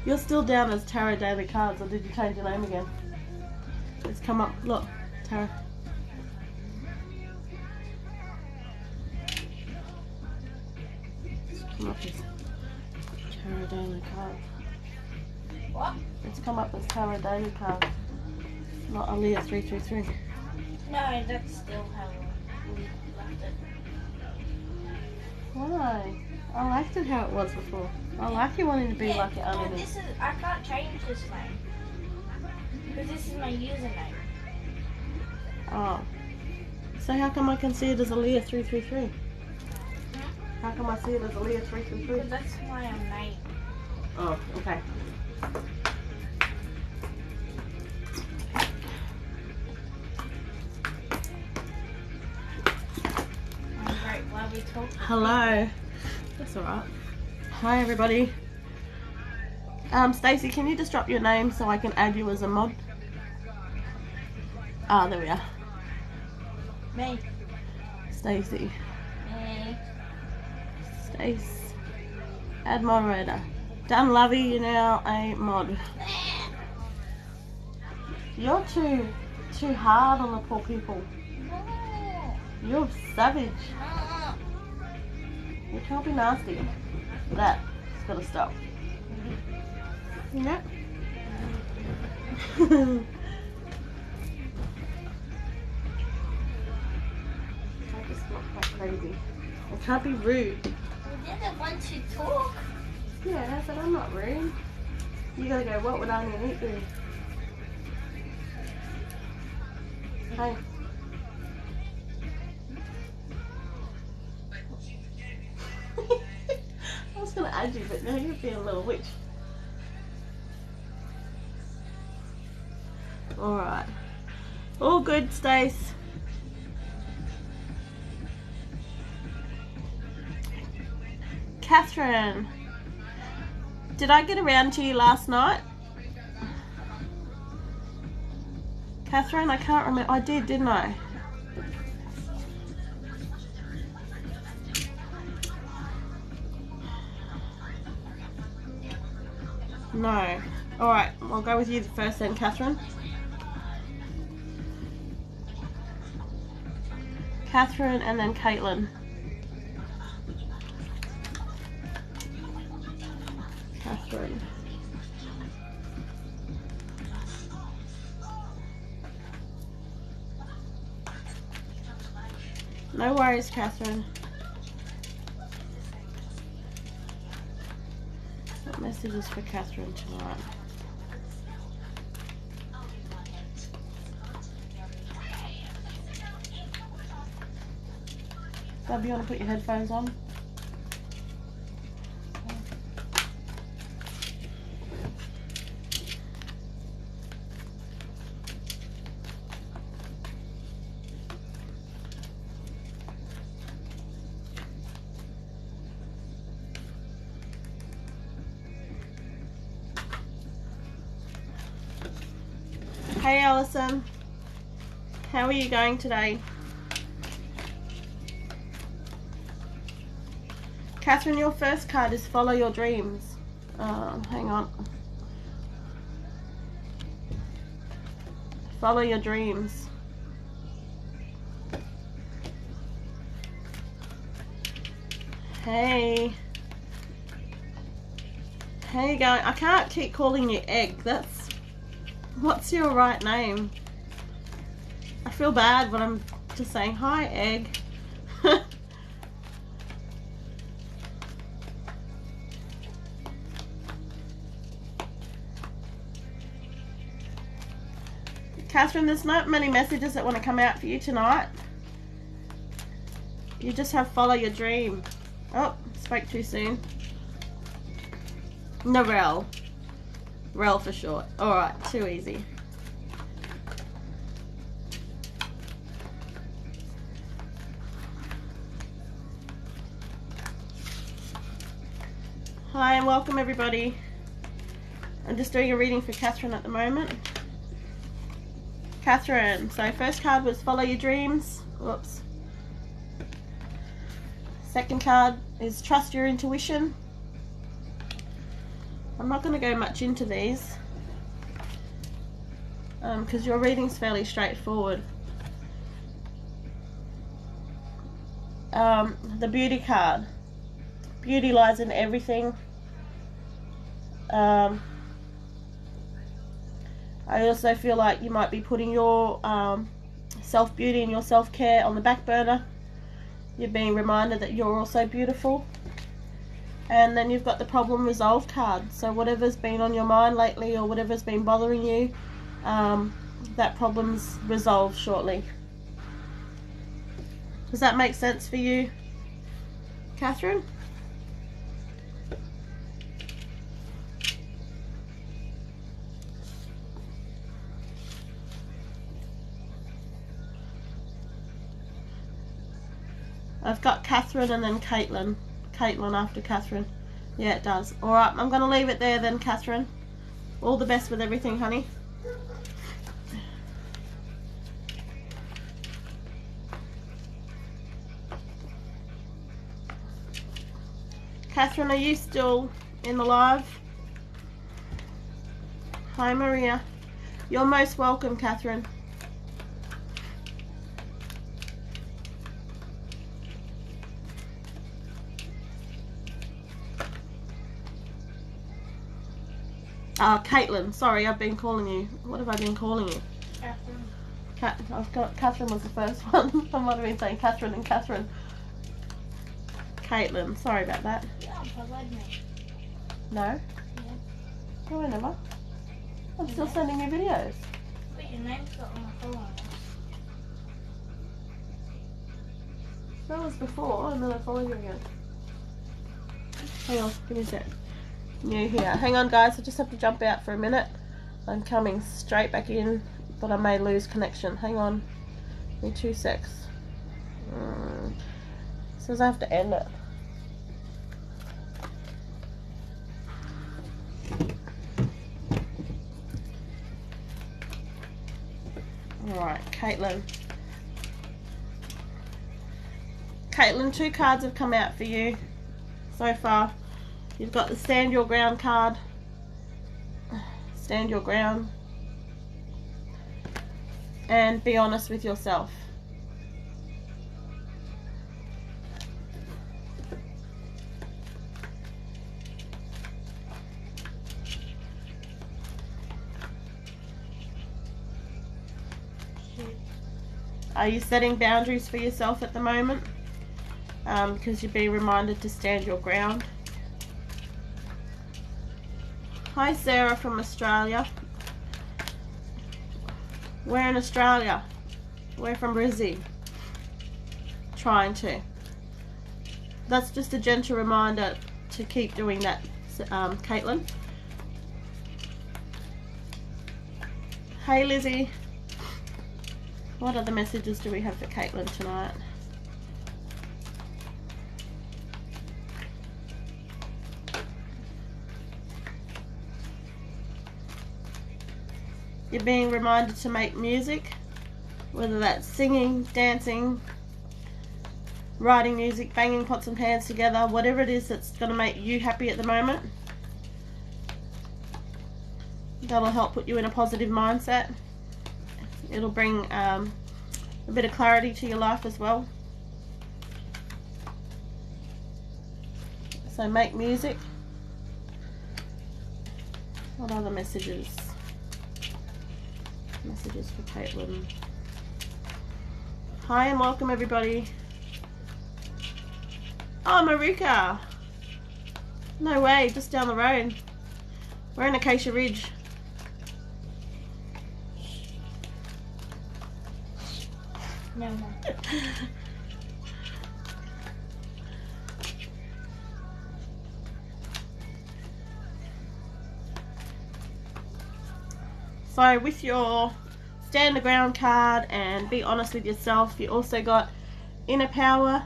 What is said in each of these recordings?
You're still down as Tara Daily Cards, or did you change your name again? It's come up. Look, Tara. It's come up as Tara Daily Cards. What? It's come up as Tara Daily Cards, not Aaliyah 333. No, that's still how we left it. Why? I liked it how it was before. I like you wanting to be like your no, other. this is, I can't change this name. Because this is my username. Oh. So how come I can see it as Aaliyah 333? How come I see it as Aaliyah 333? Because that's my name. Oh, okay. I'm great. While we talk. Hello. That's alright. Hi everybody. Stacey, can you just drop your name so I can add you as a mod? Ah, there we are. Me. Stacey. Me. Stace. Add moderator. Done, Lovey, you're now a mod. You're too hard on the poor people. You're savage. You can't be nasty. That's gotta stop. Yep. Don't just look like crazy. I can't be rude. You're the one to talk. Yeah, I said I'm not rude. You gotta go, what would I eat do? Hey. I was gonna add you, but now you're being a little witch. Alright. All good, Stace. Catherine. Did I get around to you last night? Catherine, I can't remember. I did, didn't I? No. Alright, I'll go with you first then, Catherine. Catherine and then Caitlin. Catherine. No worries, Catherine. What messages for Catherine tonight? Bub, you want to put your headphones on? Hey Alison, how are you going today? Catherine, your first card is follow your dreams. Hang on. Follow your dreams. Hey. How you going? I can't keep calling you Egg. That's... What's your right name? I feel bad when I'm just saying, hi, Egg. Catherine, there's not many messages that want to come out for you tonight. You just have follow your dream. Oh, spoke too soon. Narelle. Rel for short. Alright, too easy. Hi and welcome everybody. I'm just doing a reading for Catherine at the moment. Catherine, so first card was follow your dreams. Whoops. Second card is trust your intuition. I'm not going to go much into these because your reading's fairly straightforward. The beauty card. Beauty lies in everything. I also feel like you might be putting your self-beauty and your self-care on the back burner. You're being reminded that you're also beautiful. And then you've got the problem resolved card. So whatever's been on your mind lately or whatever's been bothering you, that problem's resolved shortly. Does that make sense for you, Catherine? I've got Catherine and then Caitlin. Caitlin after Catherine. Yeah, it does. Alright, I'm going to leave it there then, Catherine. All the best with everything, honey. Catherine, are you still in the live? Hi, Maria. You're most welcome, Catherine. Caitlin, sorry, I've been calling you. What have I been calling you? Catherine. I've got Catherine was the first one. I might have been saying Catherine and Catherine. Caitlin, sorry about that. You don't provide me. No? Yeah. No, I never. I'm still sending you videos. But your name's got on my phone. That was before, and then I followed you again. Hang on, give me a sec. New here. Hang on, guys, I just have to jump out for a minute. I'm coming straight back in, but I may lose connection. Hang on. Give me 2 secs. Says I have to end it. Alright, Caitlin. Caitlin, 2 cards have come out for you so far. You've got the Stand Your Ground card. Stand your ground. And be honest with yourself. Are you setting boundaries for yourself at the moment? Because you're being reminded to stand your ground. Hi Sarah from Australia. We're in Australia. We're from Brizzy. Trying to. That's just a gentle reminder to keep doing that, Caitlin. Hey Lizzie. What other messages do we have for Caitlin tonight? You're being reminded to make music, whether that's singing, dancing, writing music, banging pots and pans together, whatever it is that's going to make you happy at the moment. That'll help put you in a positive mindset. It'll bring a bit of clarity to your life as well. So make music. What other messages? Messages for Caitlin. Hi and welcome everybody. Oh, Marika. No way, just down the road. We're in Acacia Ridge. No, no. So with your stand the ground card and be honest with yourself, you also got inner power.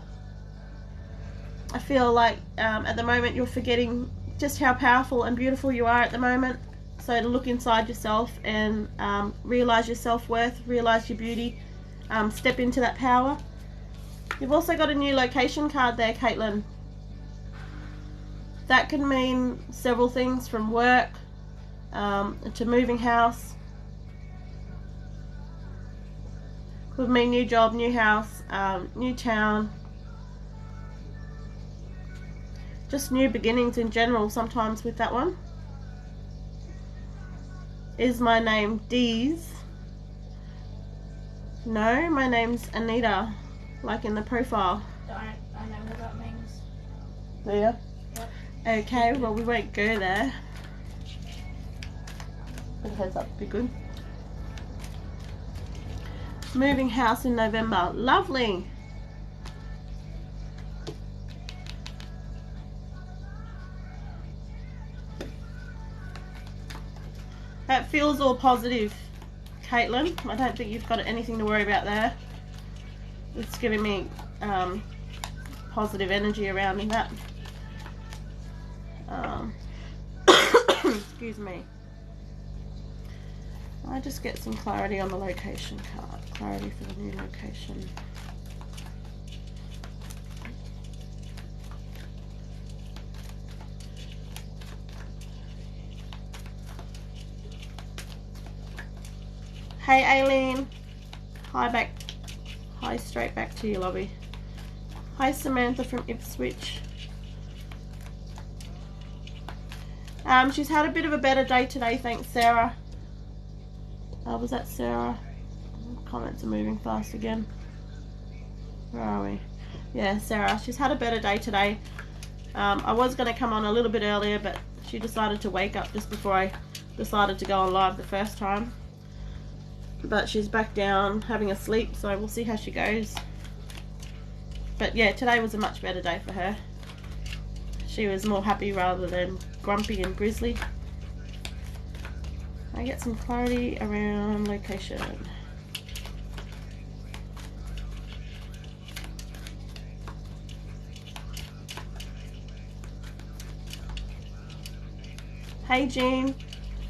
I feel like at the moment you're forgetting just how powerful and beautiful you are at the moment. So to look inside yourself and realize your self-worth, realize your beauty, step into that power. You've also got a new location card there, Caitlin. That can mean several things, from work to moving house. Could mean new job, new house, new town. Just new beginnings in general sometimes with that one. Is my name Dees? No, my name's Anita, like in the profile. I know what that means. Do you? Yep. Okay, well we won't go there. But heads up, be good. Moving house in November. Lovely. That feels all positive, Caitlin. I don't think you've got anything to worry about there. It's giving me positive energy around in that. Excuse me. I just get some clarity on the location card. Clarity for the new location. Hey Aileen. Hi, straight back to you, Lobby. Hi Samantha from Ipswich. She's had a bit of a better day today, thanks Sarah. Was that Sarah? Comments are moving fast again. Where are we? Yeah, Sarah. She's had a better day today. I was going to come on a little bit earlier, but she decided to wake up just before I decided to go on live the first time. But she's back down having a sleep, so we'll see how she goes. But yeah, today was a much better day for her. She was more happy rather than grumpy and grizzly. I get some clarity around location. Hey Jean.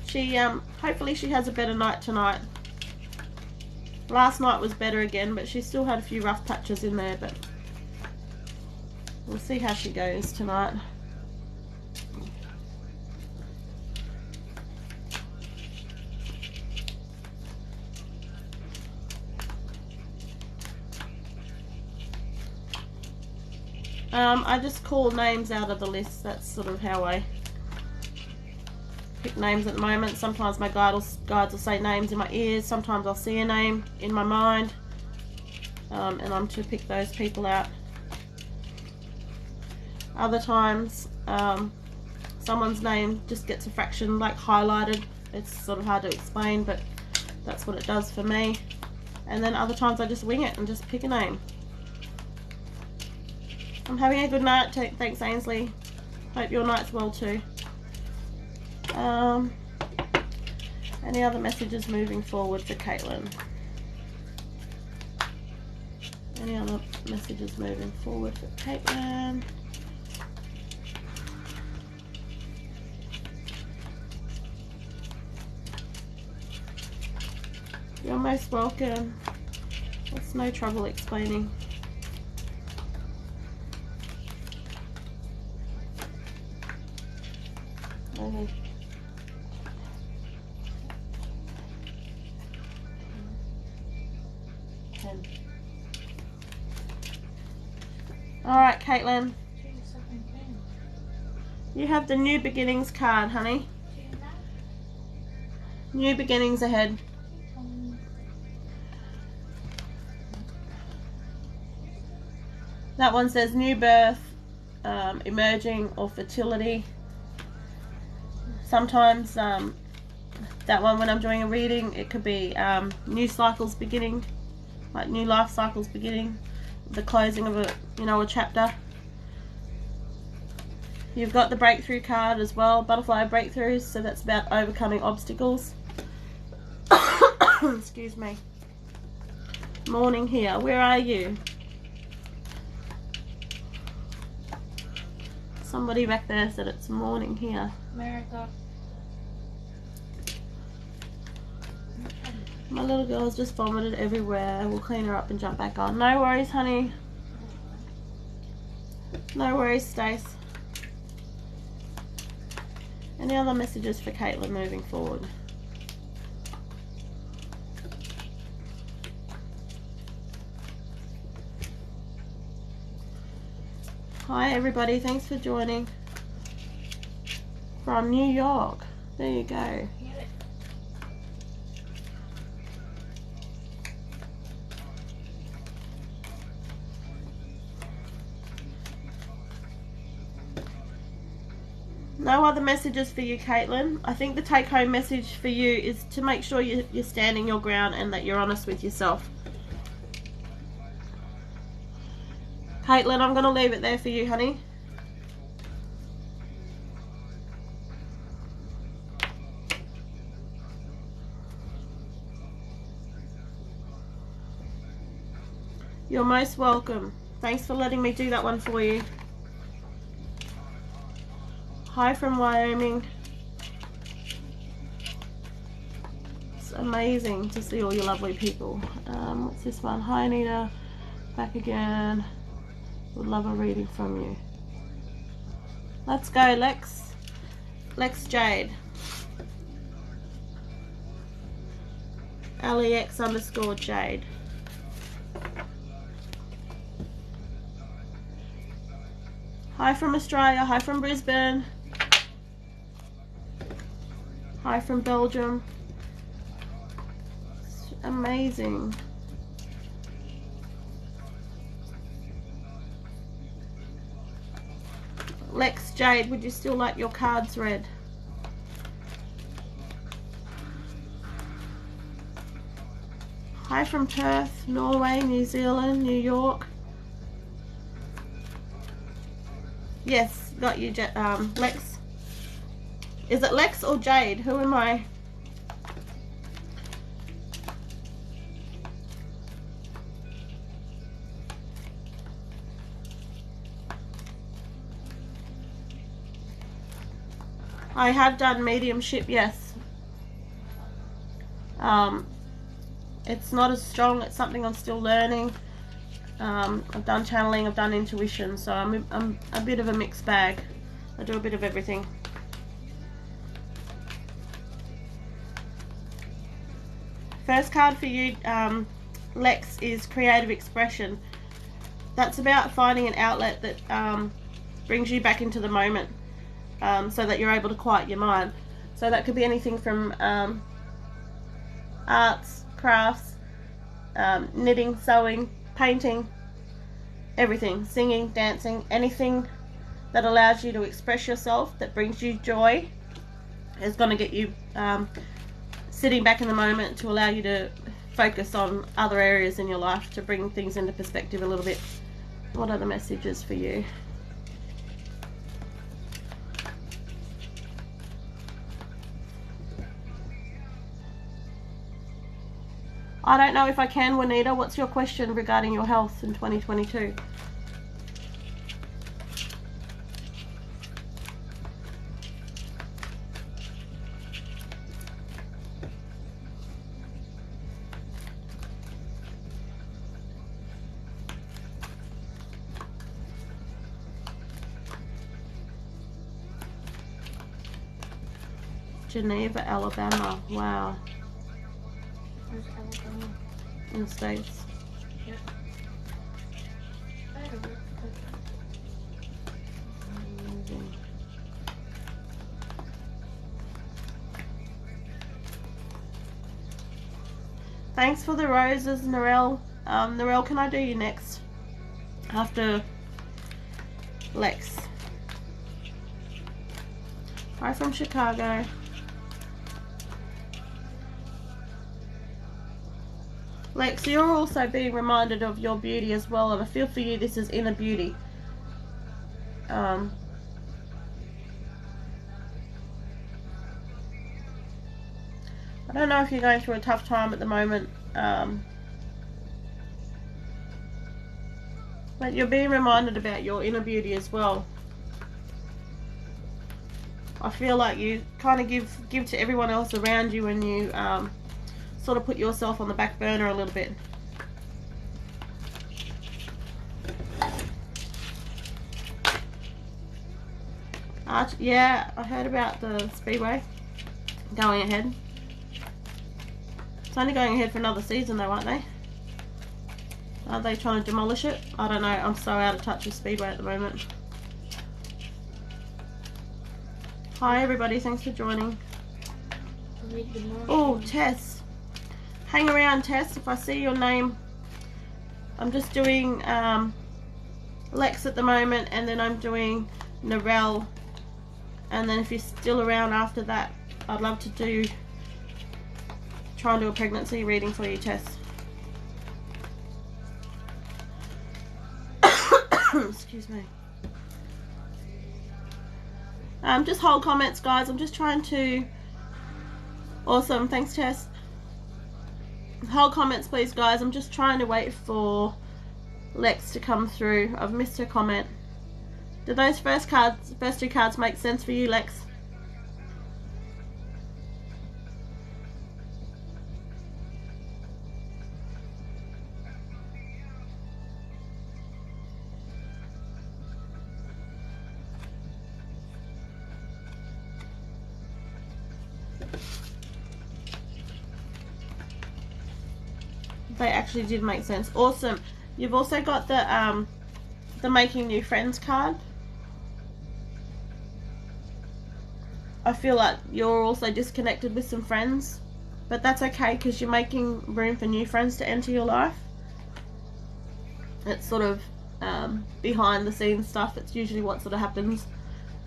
She hopefully she has a better night tonight. Last night was better again, but she still had a few rough patches in there, but we'll see how she goes tonight. I just call names out of the list. That's sort of how I pick names at the moment. Sometimes my guides will say names in my ears. Sometimes I'll see a name in my mind, and I'm to pick those people out. Other times, someone's name just gets a fraction like highlighted. It's sort of hard to explain, but that's what it does for me. And then other times I just wing it and just pick a name. I'm having a good night. Thanks, Ainsley. Hope your night's well too. Any other messages moving forward for Caitlin? Any other messages moving forward for Caitlin? You're most welcome. It's no trouble explaining. Okay. Alright, Caitlin. You have the New Beginnings card, honey. New beginnings ahead. That one says new birth, emerging, or fertility. Sometimes that one, when I'm doing a reading, it could be new cycles beginning, like new life cycles beginning, the closing of a chapter. You've got the breakthrough card as well, butterfly breakthroughs, so that's about overcoming obstacles. Excuse me. Morning here. Where are you? Somebody back there said it's morning here. America. My little girl's just vomited everywhere. We'll clean her up and jump back on. No worries, honey. No worries, Stace. Any other messages for Caitlin moving forward? Hi everybody, thanks for joining from New York. There you go. No other messages for you, Caitlin. I think the take-home message for you is to make sure you're standing your ground and that you're honest with yourself. Caitlin, I'm going to leave it there for you, honey. You're most welcome. Thanks for letting me do that one for you. Hi from Wyoming. It's amazing to see all your lovely people. What's this one? Hi Anita, back again. Would love a reading from you. Let's go, Lex. Lex Jade. LEX_Jade. Hi from Australia. Hi from Brisbane. Hi from Belgium. It's amazing. Lex Jade, would you still like your cards read? Hi from Perth, Norway, New Zealand, New York. Yes, got you, Lex. Is it Lex or Jade? Who am I? I have done mediumship, yes. It's not as strong. It's something I'm still learning. I've done channeling, I've done intuition, so I'm a bit of a mixed bag. I do a bit of everything. First card for you, Lex, is creative expression. That's about finding an outlet that brings you back into the moment, so that you're able to quiet your mind. So that could be anything from arts, crafts, knitting, sewing, painting, everything, singing, dancing, anything that allows you to express yourself, that brings you joy, is going to get you sitting back in the moment, to allow you to focus on other areas in your life, to bring things into perspective a little bit. What are the messages for you? I don't know if I can, Juanita. What's your question regarding your health in 2022? Geneva, Alabama. Wow. Where's Alabama? In the States. Yeah. Amazing. Thanks for the roses, Narelle. Narelle, can I do you next? After Lex. Hi from Chicago. Lex, you're also being reminded of your beauty as well, and I feel for you this is inner beauty. I don't know if you're going through a tough time at the moment, but you're being reminded about your inner beauty as well. I feel like you kind of give to everyone else around you, and you sort of put yourself on the back burner a little bit. Yeah, I heard about the Speedway going ahead. It's only going ahead for another season though, aren't they? Are they trying to demolish it? I don't know. I'm so out of touch with Speedway at the moment. Hi everybody, thanks for joining. Oh, Tess. Hang around, Tess. If I see your name, I'm just doing Lex at the moment, and then I'm doing Narelle. And then if you're still around after that, I'd love to try and do a pregnancy reading for you, Tess. Excuse me. Just hold comments, guys. I'm just trying to... Awesome, thanks, Tess. Hold comments, please, guys. I'm just trying to wait for Lex to come through. I've missed her comment. Did those first two cards make sense for you, Lex? They actually did make sense. Awesome. You've also got the Making New Friends card. I feel like you're also disconnected with some friends, but that's okay because you're making room for new friends to enter your life. It's sort of behind the scenes stuff. It's usually what sort of happens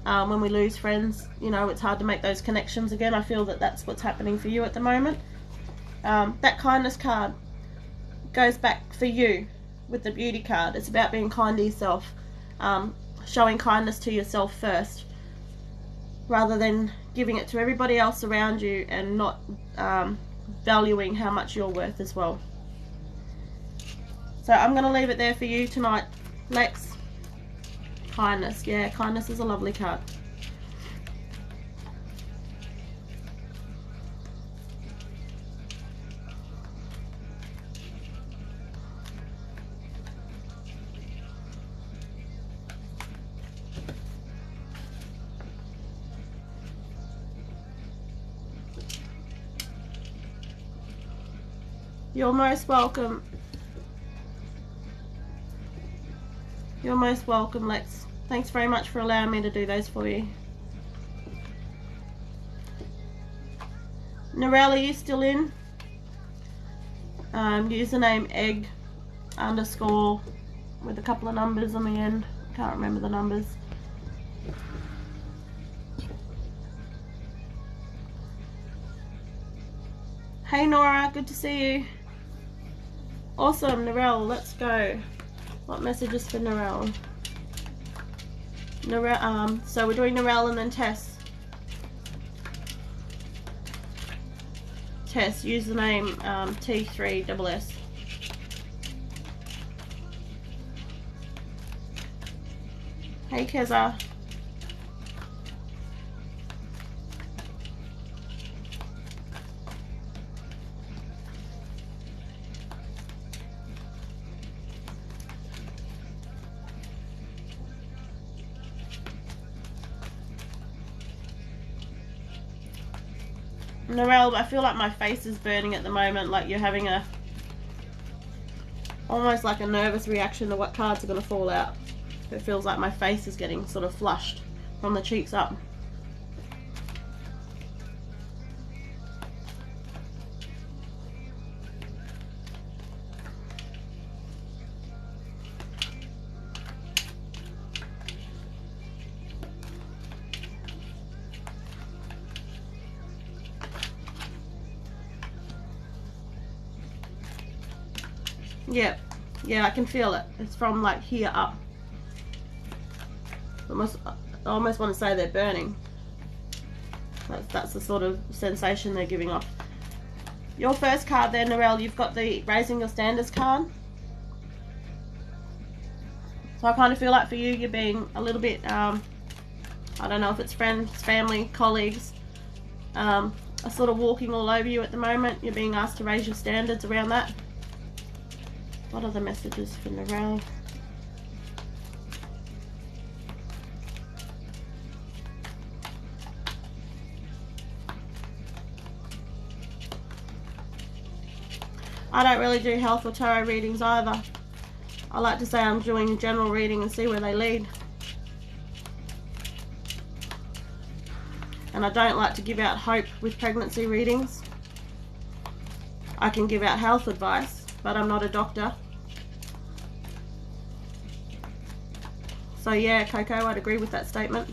when we lose friends. You know, it's hard to make those connections again. I feel that that's what's happening for you at the moment. That kindness card goes back for you with the beauty card. It's about being kind to yourself, showing kindness to yourself first, rather than giving it to everybody else around you and not valuing how much you're worth as well. So I'm going to leave it there for you tonight, Lex. Kindness. Yeah, kindness is a lovely card. You're most welcome. You're most welcome, Lex. Thanks very much for allowing me to do those for you. Narelle, are you still in? Username egg _ with a couple of numbers on the end. Can't remember the numbers. Hey Nora, good to see you. Awesome, Narelle, let's go. What messages for Narelle? So we're doing Narelle and then Tess. Tess, username T3SS. Hey Keza. Narelle, I feel like my face is burning at the moment, like you're having almost like a nervous reaction to what cards are going to fall out. It feels like my face is getting sort of flushed from the cheeks up. Yep, yeah, I can feel it. It's from like here up. I almost want to say they're burning. That's the sort of sensation they're giving off. Your first card there, Narelle, you've got the Raising Your Standards card. So I kind of feel like for you, you're being a little bit, I don't know if it's friends, family, colleagues, are sort of walking all over you at the moment. You're being asked to raise your standards around that. What are the messages for Narelle? I don't really do health or tarot readings either. I like to say I'm doing general reading and see where they lead. And I don't like to give out hope with pregnancy readings. I can give out health advice, but I'm not a doctor. So yeah, Coco, I'd agree with that statement.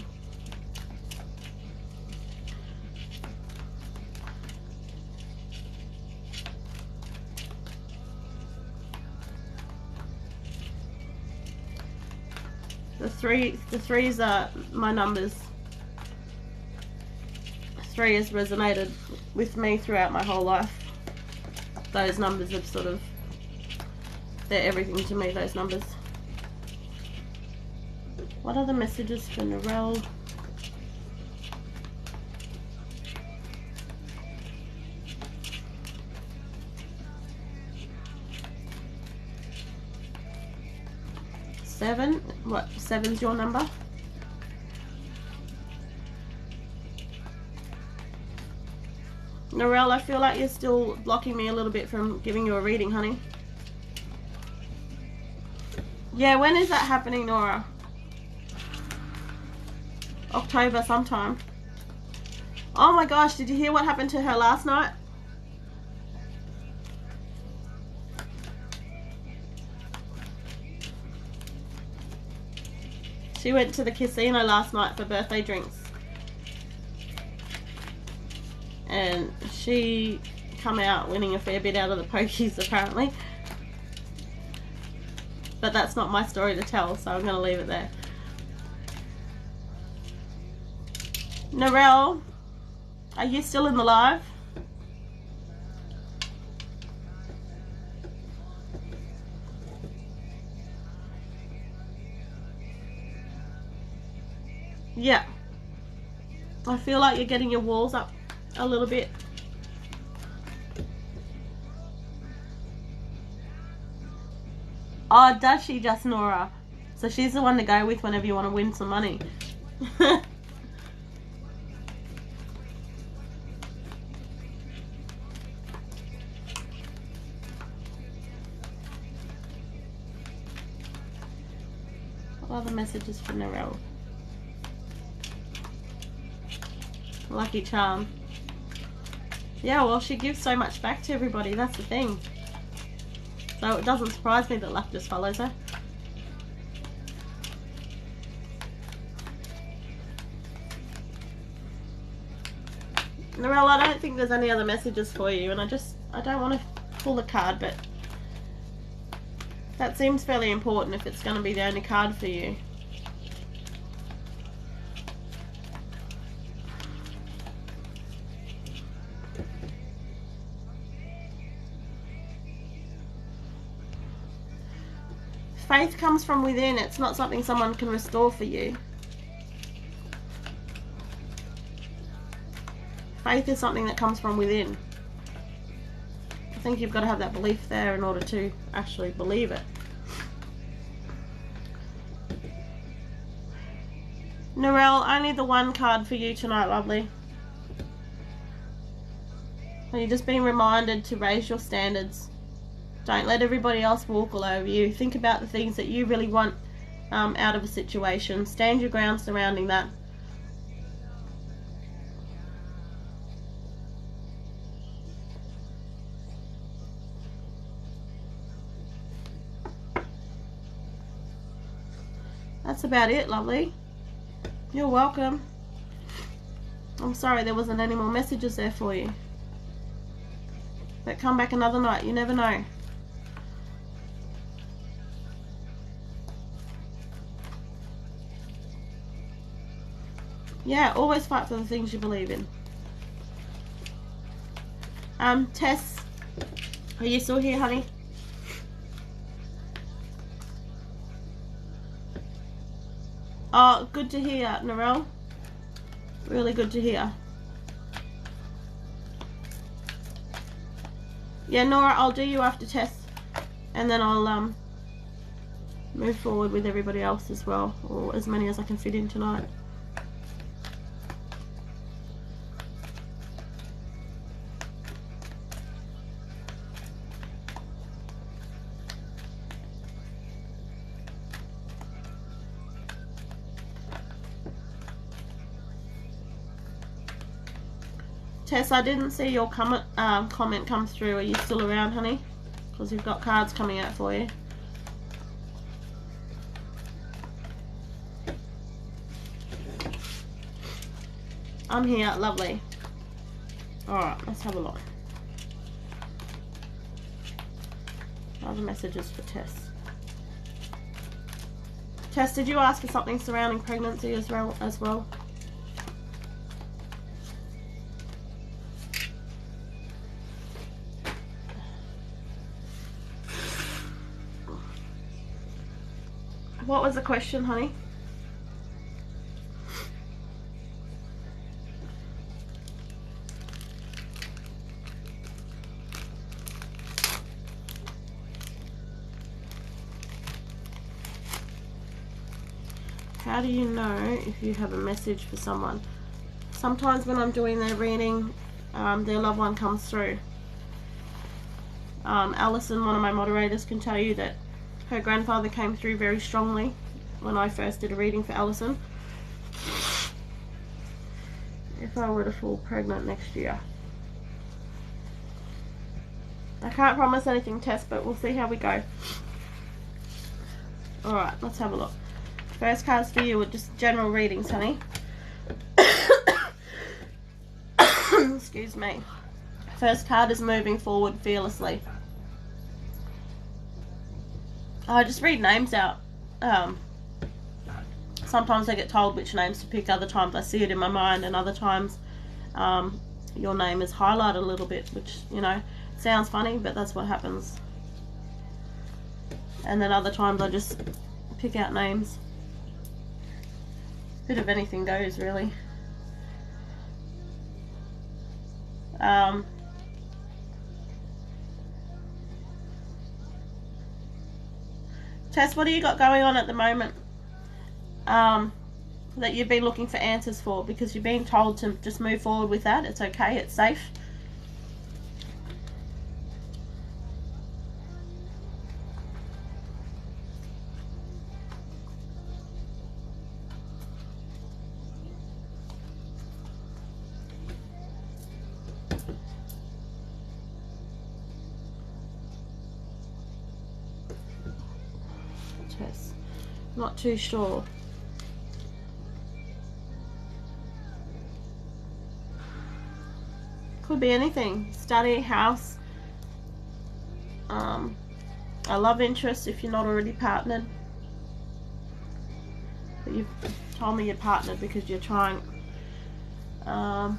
The threes are my numbers. 3 has resonated with me throughout my whole life. Those numbers have sort of, they're everything to me, those numbers. What are the messages for Narelle? Seven? What, 7's your number? Narelle, I feel like you're still blocking me a little bit from giving you a reading, honey. Yeah, when is that happening, Nora? October sometime. Oh my gosh, did you hear what happened to her last night? She went to the casino last night for birthday drinks. And she come out winning a fair bit out of the pokies apparently. But that's not my story to tell, so I'm going to leave it there. Narelle, are you still in the live? Yeah. I feel like you're getting your walls up a little bit. Oh, does she just, Nora? So she's the one to go with whenever you want to win some money. What are the messages for Narelle? Lucky charm. Yeah, well, she gives so much back to everybody, that's the thing. So it doesn't surprise me that luck just follows her. Narelle, I don't think there's any other messages for you, and I don't want to pull the card, but that seems fairly important if it's going to be the only card for you. Faith comes from within. It's not something someone can restore for you. Faith is something that comes from within. I think you've got to have that belief there in order to actually believe it. Narelle, only the one card for you tonight, lovely. You're just being reminded to raise your standards. Don't let everybody else walk all over you. Think about the things that you really want out of a situation. Stand your ground surrounding that. That's about it, lovely. You're welcome. I'm sorry there wasn't any more messages there for you. But come back another night. You never know. Yeah, always fight for the things you believe in. Tess, are you still here, honey? Oh, good to hear, Narelle. Really good to hear. Yeah, Nora, I'll do you after Tess, and then I'll move forward with everybody else as well, or as many as I can fit in tonight. Tess, I didn't see your comment come through. Are you still around, honey? Because we've got cards coming out for you. I'm here, lovely. Alright, let's have a look. Other messages for Tess. Tess, did you ask for something surrounding pregnancy as well? What was the question, honey? How do you know if you have a message for someone? Sometimes when I'm doing their reading, their loved one comes through. Alison, one of my moderators, can tell you that her grandfather came through very strongly when I first did a reading for Alison. If I were to fall pregnant next year. I can't promise anything, Tess, but we'll see how we go. Alright, let's have a look. First cards for you are just general readings, honey. Excuse me. First card is moving forward fearlessly. I just read names out. Sometimes I get told which names to pick, other times I see it in my mind, and other times your name is highlighted a little bit, which, you know, sounds funny, but that's what happens. And then other times I just pick out names. Bit of anything goes, really. Tess, what do you got going on at the moment that you've been looking for answers for? Because you've been told to just move forward with that. It's okay, it's safe. Not too sure. Could be anything. Study, house, a love interest if you're not already partnered. But you've told me you're partnered because you're trying. I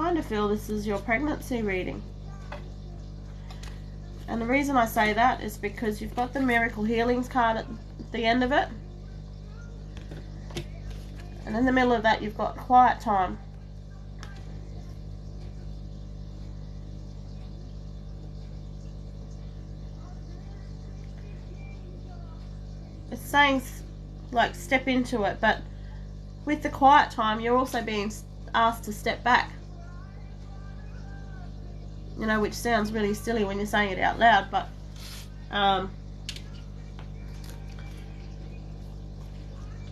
kind of feel this is your pregnancy reading. And the reason I say that is because you've got the Miracle Healings card at the end of it. And in the middle of that you've got Quiet Time. It's saying like step into it, but with the quiet time you're also being asked to step back. You know, which sounds really silly when you're saying it out loud, but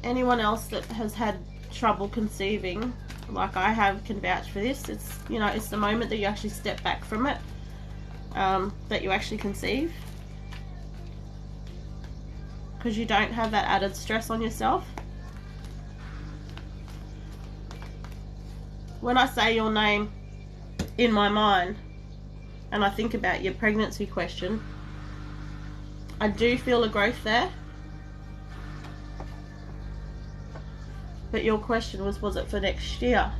anyone else that has had trouble conceiving, like I have, can vouch for this. It's, you know, it's the moment that you actually step back from it, that you actually conceive, because you don't have that added stress on yourself. When I say your name in my mind and I think about your pregnancy question, I do feel a growth there. But your question was it for next year?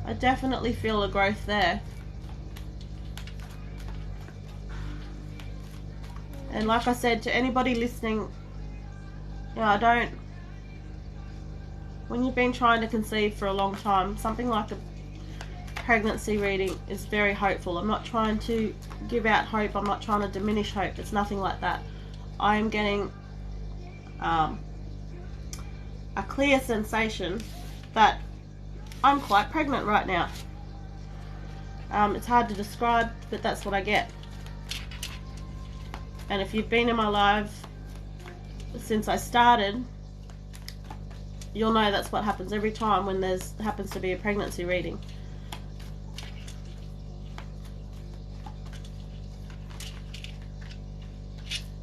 I definitely feel a growth there. And like I said, to anybody listening, you know, when you've been trying to conceive for a long time, something like a pregnancy reading is very hopeful. I'm not trying to give out hope, I'm not trying to diminish hope, it's nothing like that. I am getting a clear sensation that I'm quite pregnant right now. It's hard to describe, but that's what I get. And if you've been in my live since I started, you'll know that's what happens every time when there's happens to be a pregnancy reading.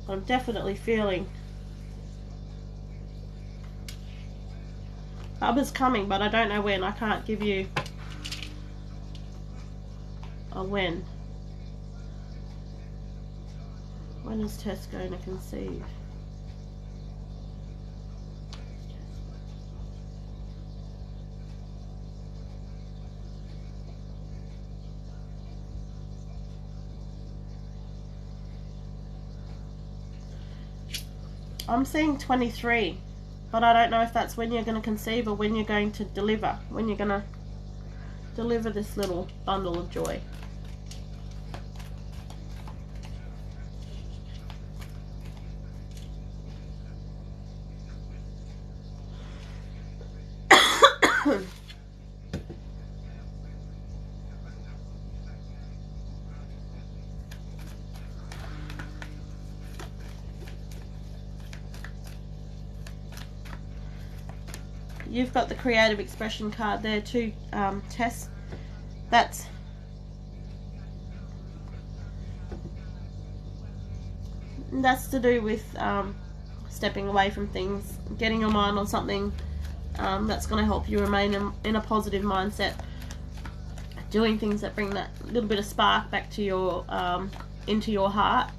I'm definitely feeling Bubba's coming, but I don't know when. I can't give you a when. When is Tess going to conceive? I'm seeing 23, but I don't know if that's when you're going to conceive or when you're going to deliver, when you're going to deliver this little bundle of joy. You've got the creative expression card there too, Tess. That's to do with stepping away from things, getting your mind on something that's going to help you remain in a positive mindset, doing things that bring that little bit of spark back to your into your heart.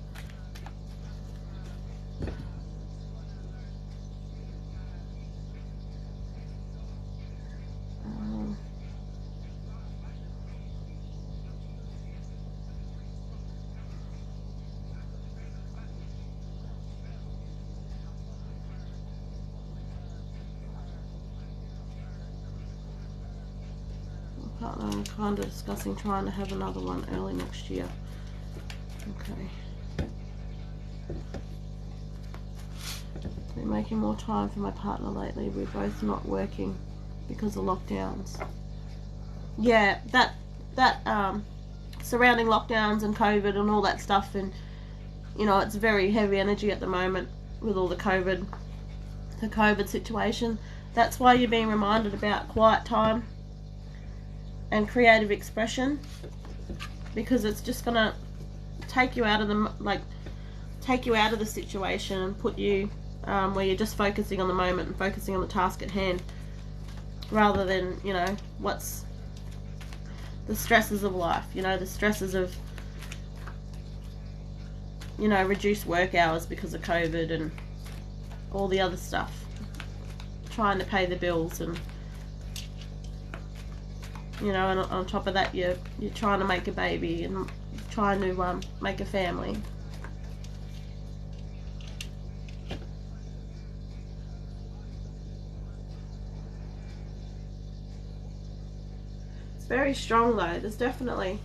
Partner, I'm kind of discussing trying to have another one early next year. Okay. Been making more time for my partner lately. We're both not working because of lockdowns. Yeah, that surrounding lockdowns and COVID and all that stuff, and you know, it's very heavy energy at the moment with all the COVID situation. That's why you're being reminded about quiet time and creative expression, because it's just gonna take you out of the situation and put you where you're just focusing on the moment and focusing on the task at hand, rather than, you know, what's the stresses of life, you know, the stresses of, you know, reduced work hours because of COVID and all the other stuff, trying to pay the bills, and you know, and on top of that, you're trying to make a baby and trying to make a family. It's very strong though. There's definitely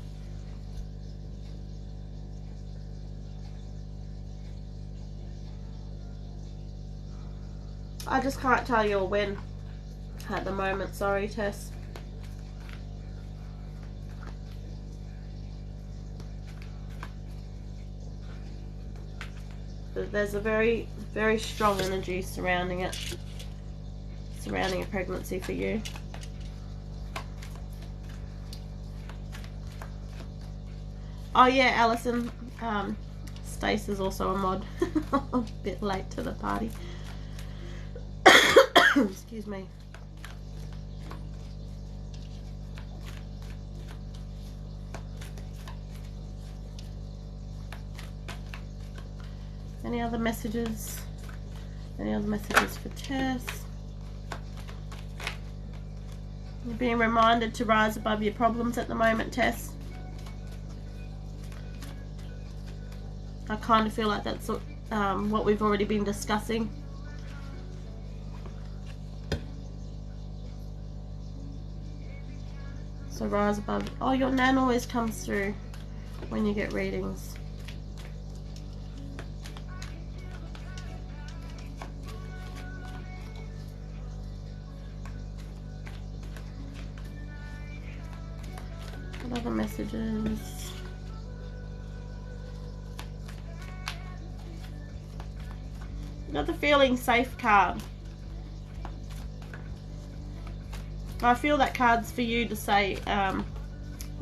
I just can't tell you a when at the moment. Sorry, Tess. There's a very, very strong energy surrounding it, surrounding a pregnancy for you. Oh yeah, Alison, Stace is also a mod. A bit late to the party. Excuse me. Any other messages? Any other messages for Tess? You're being reminded to rise above your problems at the moment, Tess. I kind of feel like that's what we've already been discussing. So rise above. Oh, your nan always comes through when you get readings. Other messages. Got the feeling safe card. I feel that card's for you to say that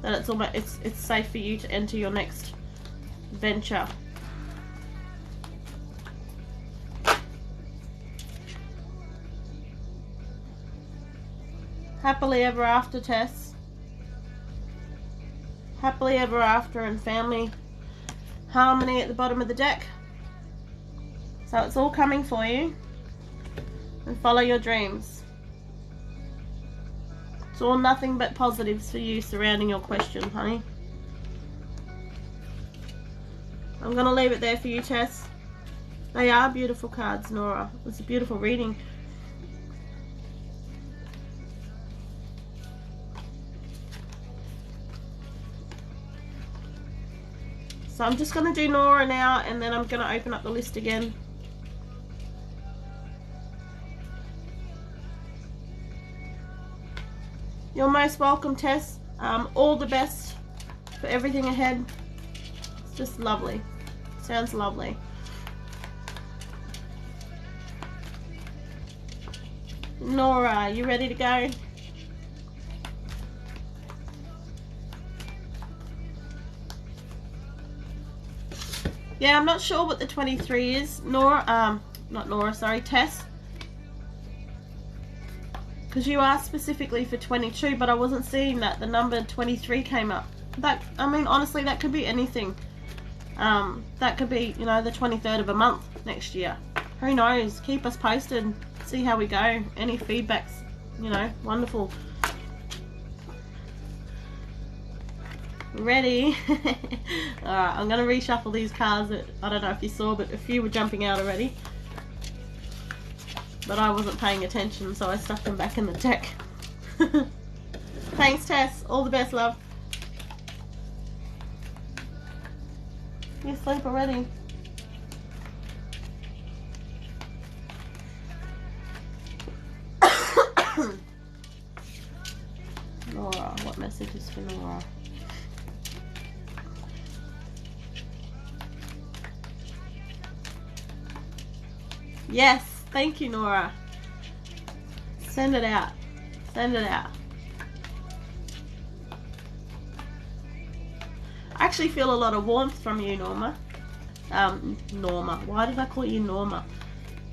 it's almost it's safe for you to enter your next venture. Happily ever after, Tess. Happily ever after, and family harmony at the bottom of the deck. So it's all coming for you. And follow your dreams. It's all nothing but positives for you surrounding your question, honey. I'm going to leave it there for you, Tess. They are beautiful cards, Nora. It's a beautiful reading. So I'm just going to do Nora now, and then I'm going to open up the list again. You're most welcome, Tess. All the best for everything ahead. It's just lovely. Sounds lovely. Nora, you ready to go? Yeah, I'm not sure what the 23 is. Nora, not Nora, sorry, Tess. Because you asked specifically for 22, but I wasn't seeing that. The number 23 came up. That, I mean, honestly, that could be anything. That could be, you know, the 23rd of a month next year. Who knows? Keep us posted. See how we go. Any feedbacks, you know, wonderful. Ready? Alright, I'm going to reshuffle these cards. I don't know if you saw, but a few were jumping out already. But I wasn't paying attention, so I stuck them back in the deck. Thanks, Tess. All the best, love. You asleep already? Nora, what message is for Nora? Yes, thank you, Nora. Send it out. Send it out. I actually feel a lot of warmth from you, Norma. Norma. Why did I call you Norma?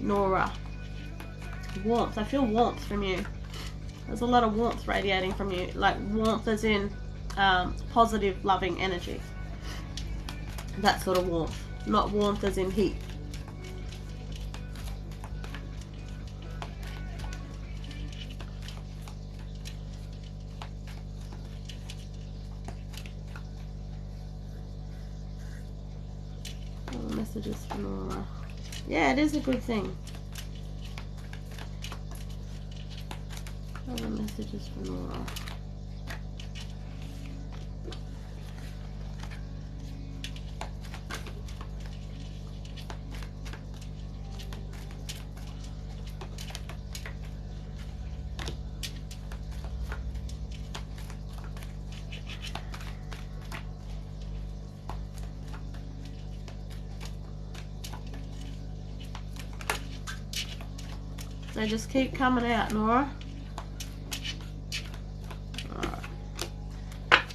Nora. Warmth. I feel warmth from you. There's a lot of warmth radiating from you. Like warmth as in positive, loving energy. That sort of warmth. Not warmth as in heat. Messages for Nora. Yeah, it is a good thing. Other messages for Nora. They just keep coming out, Nora.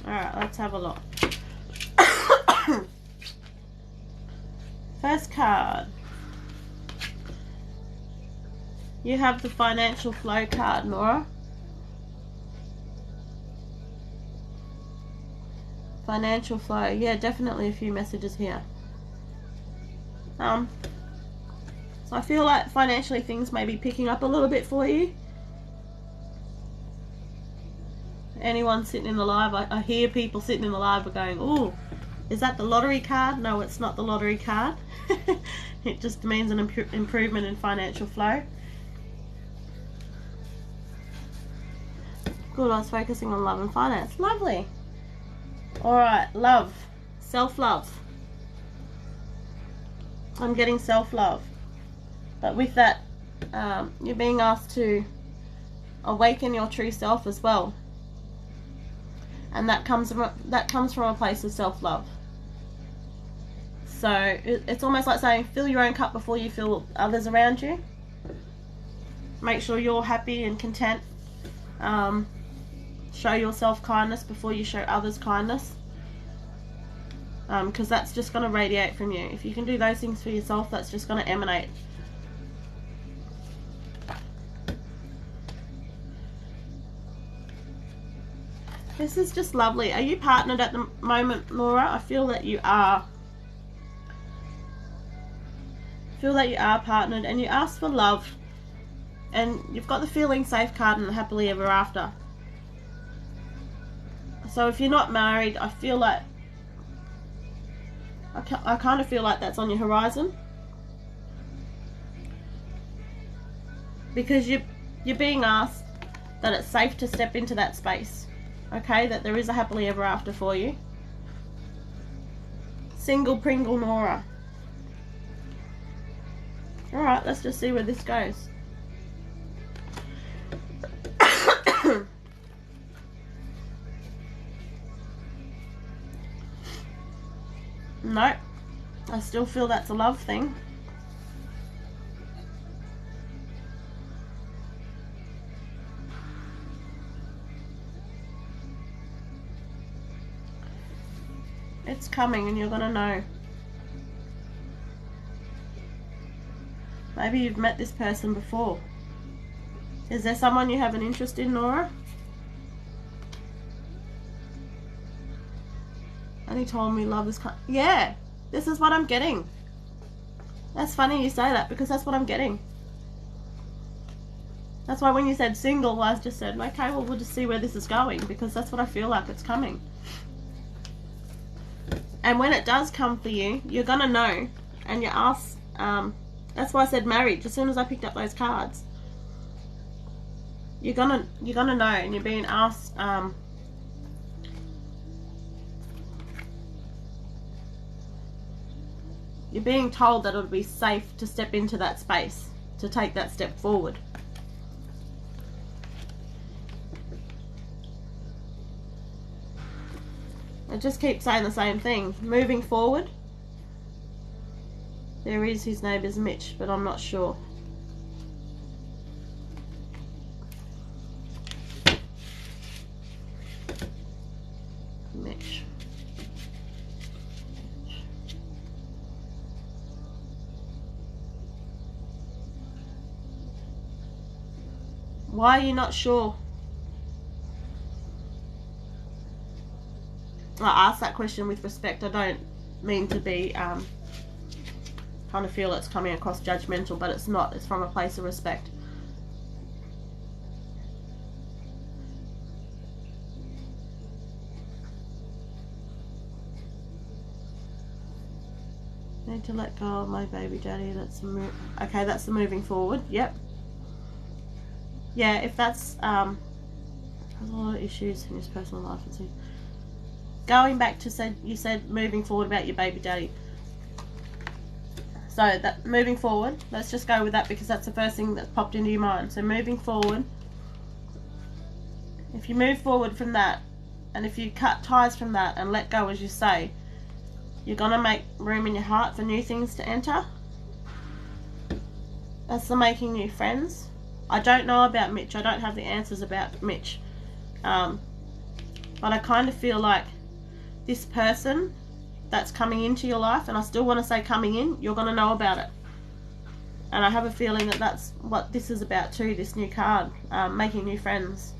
Alright, let's have a look. First card. You have the financial flow card, Nora. Financial flow. Yeah, definitely a few messages here. So I feel like financially things may be picking up a little bit for you. Anyone sitting in the live, I hear people sitting in the live are going, "Ooh, is that the lottery card?" No, it's not the lottery card. It just means an improvement in financial flow. Good, I was focusing on love and finance. Lovely. Alright, love. Self-love. I'm getting self-love. But with that, you're being asked to awaken your true self as well. and that comes from a place of self-love. So it's almost like saying, fill your own cup before you fill others around you. Make sure you're happy and content. Show yourself kindness before you show others kindness, because that's just going to radiate from you. If you can do those things for yourself, that's just going to emanate. This is just lovely. Are you partnered at the moment, Laura? I feel that you are. I feel that you are partnered, and you asked for love, and you've got the feeling safe card and the happily ever after. So if you're not married, I feel like I kind of feel like that's on your horizon, because you're being asked that it's safe to step into that space. Okay, that there is a happily ever after for you. Single Pringle Nora. Alright, let's just see where this goes. No, I still feel that's a love thing. It's coming and you're gonna know. Maybe you've met this person before. Is there someone you have an interest in, Nora? And he told me love is yeah, this is what I'm getting. That's funny you say that, because that's what I'm getting. That's why when you said single, I just said, okay, well, we'll just see where this is going, because that's what I feel like it's coming. And when it does come for you, you're gonna know. And you ask, that's why I said marriage. As soon as I picked up those cards, you're gonna know, and you're being asked. You're being told that it'll be safe to step into that space, to take that step forward. I just keep saying the same thing. Moving forward. There is, his name is Mitch, but I'm not sure. Mitch. Why are you not sure? I ask that question with respect. I don't mean to be kind of feel it's coming across judgmental, but it's not. It's from a place of respect. Need to let go of my baby daddy. That's okay. That's the moving forward. Yep. Yeah, if that's has a lot of issues in his personal life, and see. Going back to you said moving forward about your baby daddy. So that moving forward, let's just go with that, because that's the first thing that popped into your mind. So moving forward, if you move forward from that, and if you cut ties from that and let go, as you say, you're gonna make room in your heart for new things to enter. That's the making new friends. I don't know about Mitch. I don't have the answers about Mitch. But I kind of feel like this person that's coming into your life, and I still want to say coming in, you're going to know about it. And I have a feeling that that's what this is about too, this new card. Making new friends.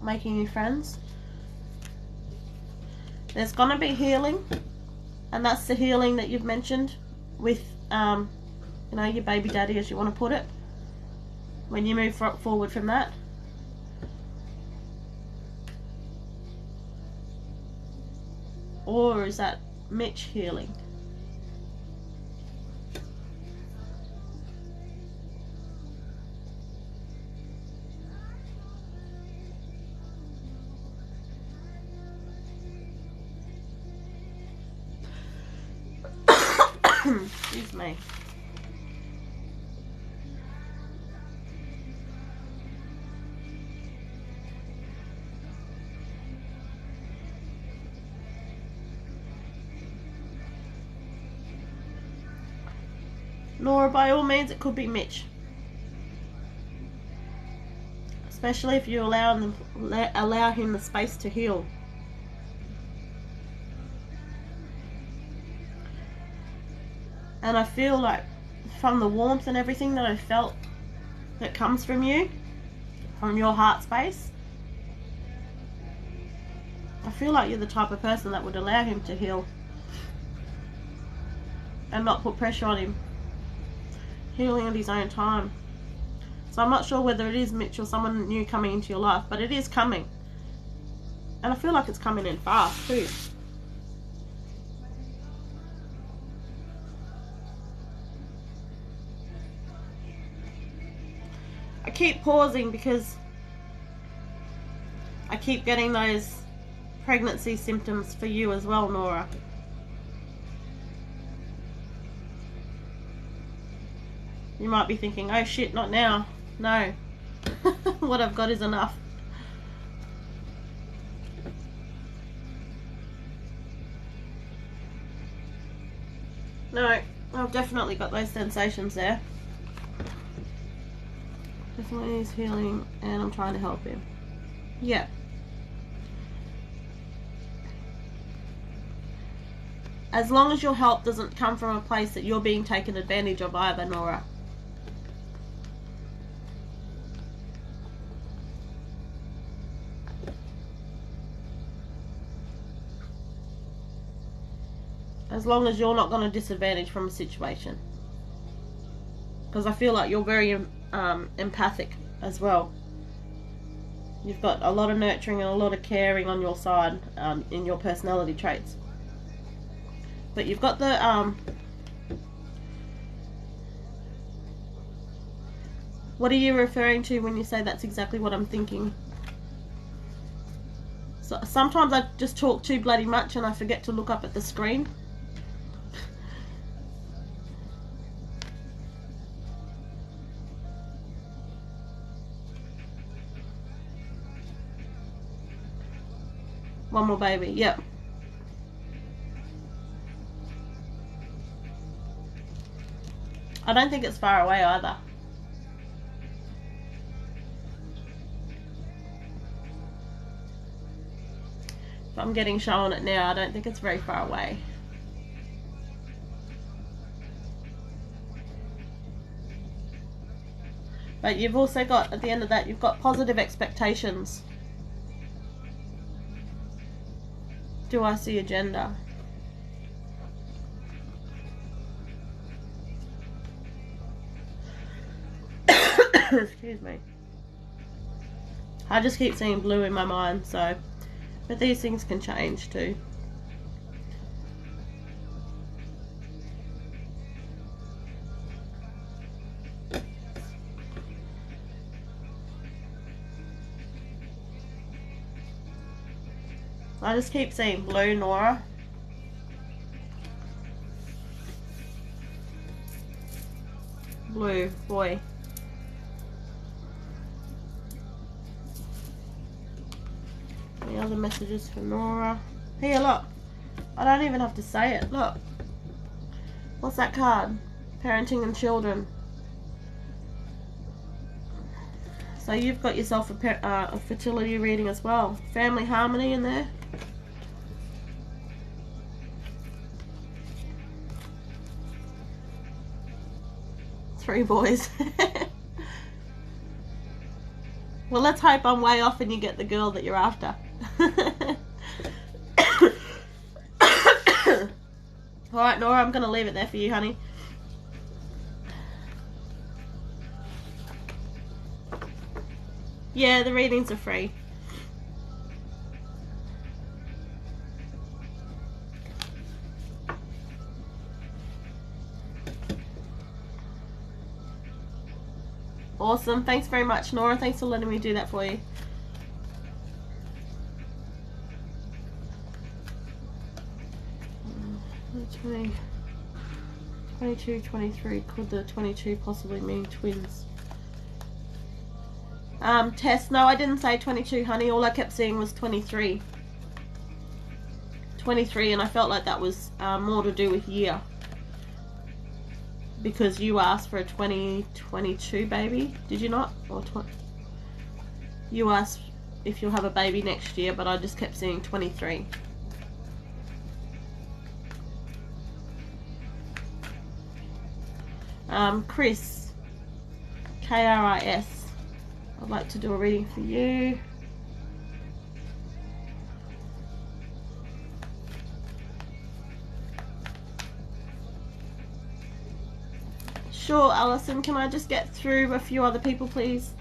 Making new friends. There's going to be healing. And that's the healing that you've mentioned with, you know, your baby daddy, as you want to put it. When you move forward from that. Or is that Mitch healing? Excuse me. Nora, by all means, it could be Mitch. Especially if you allow him the space to heal. And I feel like from the warmth and everything that I felt that comes from you, from your heart space, I feel like you're the type of person that would allow him to heal and not put pressure on him, healing at his own time. So I'm not sure whether it is Mitch or someone new coming into your life, but it is coming. And I feel like it's coming in fast too. I keep pausing because I keep getting those pregnancy symptoms for you as well, Nora. You might be thinking, oh shit, not now. No. What I've got is enough. No, I've definitely got those sensations there. Definitely needs healing, and I'm trying to help him. Yeah. As long as your help doesn't come from a place that you're being taken advantage of either, Nora. As long as you're not going to disadvantage from a situation. Because I feel like you're very empathic as well. You've got a lot of nurturing and a lot of caring on your side in your personality traits. But you've got the what are you referring to when you say that's exactly what I'm thinking? So sometimes I just talk too bloody much and I forget to look up at the screen. One more baby, yep. I don't think it's far away either. If I'm getting shown it now, I don't think it's very far away. But you've also got, at the end of that, you've got positive expectations. Do I see agenda? Excuse me. I just keep seeing blue in my mind, so, but these things can change too. I just keep seeing blue, Nora. Blue, boy. Any other messages for Nora? Here, look. I don't even have to say it. Look. What's that card? Parenting and children. So you've got yourself a fertility reading as well. Family harmony in there. Three boys. Well, let's hope I'm way off and you get the girl that you're after. Alright, Nora, I'm going to leave it there for you, honey. Yeah, the readings are free. Awesome. Thanks very much, Nora. Thanks for letting me do that for you. Uh, 22, 23. Could the 22 possibly mean twins? Tess, no, I didn't say 22, honey. All I kept seeing was 23. 23, and I felt like that was more to do with year. because you asked for a 2022 baby, did you not? Or you asked if you'll have a baby next year, but I just kept seeing 23. Chris, K-R-I-S, I'd like to do a reading for you. Sure, Alison, can I just get through a few other people, please?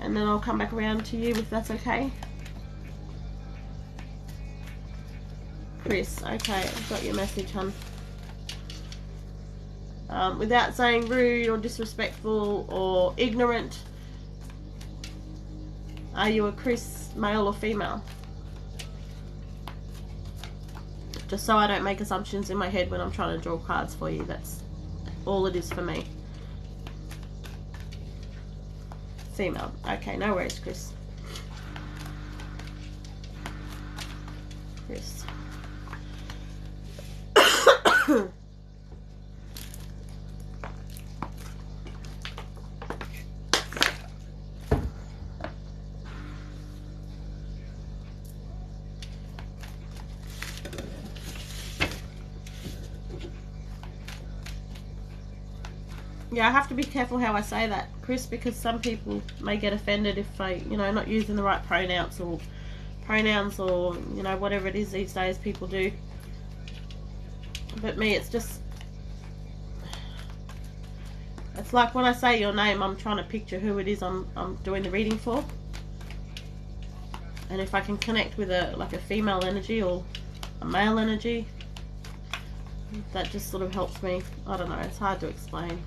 And then I'll come back around to you if that's okay. Chris, okay, I've got your message, hun. Without saying rude or disrespectful or ignorant, are you a Chris, male or female? Just so I don't make assumptions in my head when I'm trying to draw cards for you. That's all it is for me. Female. Okay, no worries, Chris. Chris. Yeah, I have to be careful how I say that, Chris, because some people may get offended if I, you know, not using the right pronouns or you know, whatever it is these days people do. But me, it's just, it's like when I say your name, I'm trying to picture who it is I'm doing the reading for. And if I can connect with like a female energy or a male energy, that just sort of helps me. I don't know, it's hard to explain.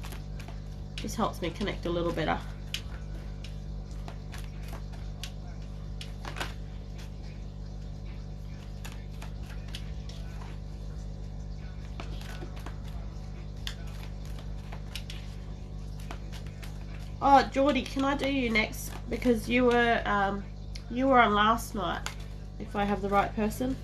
Just helps me connect a little better. Oh, Geordie, can I do you next? Because you were on last night, if I have the right person.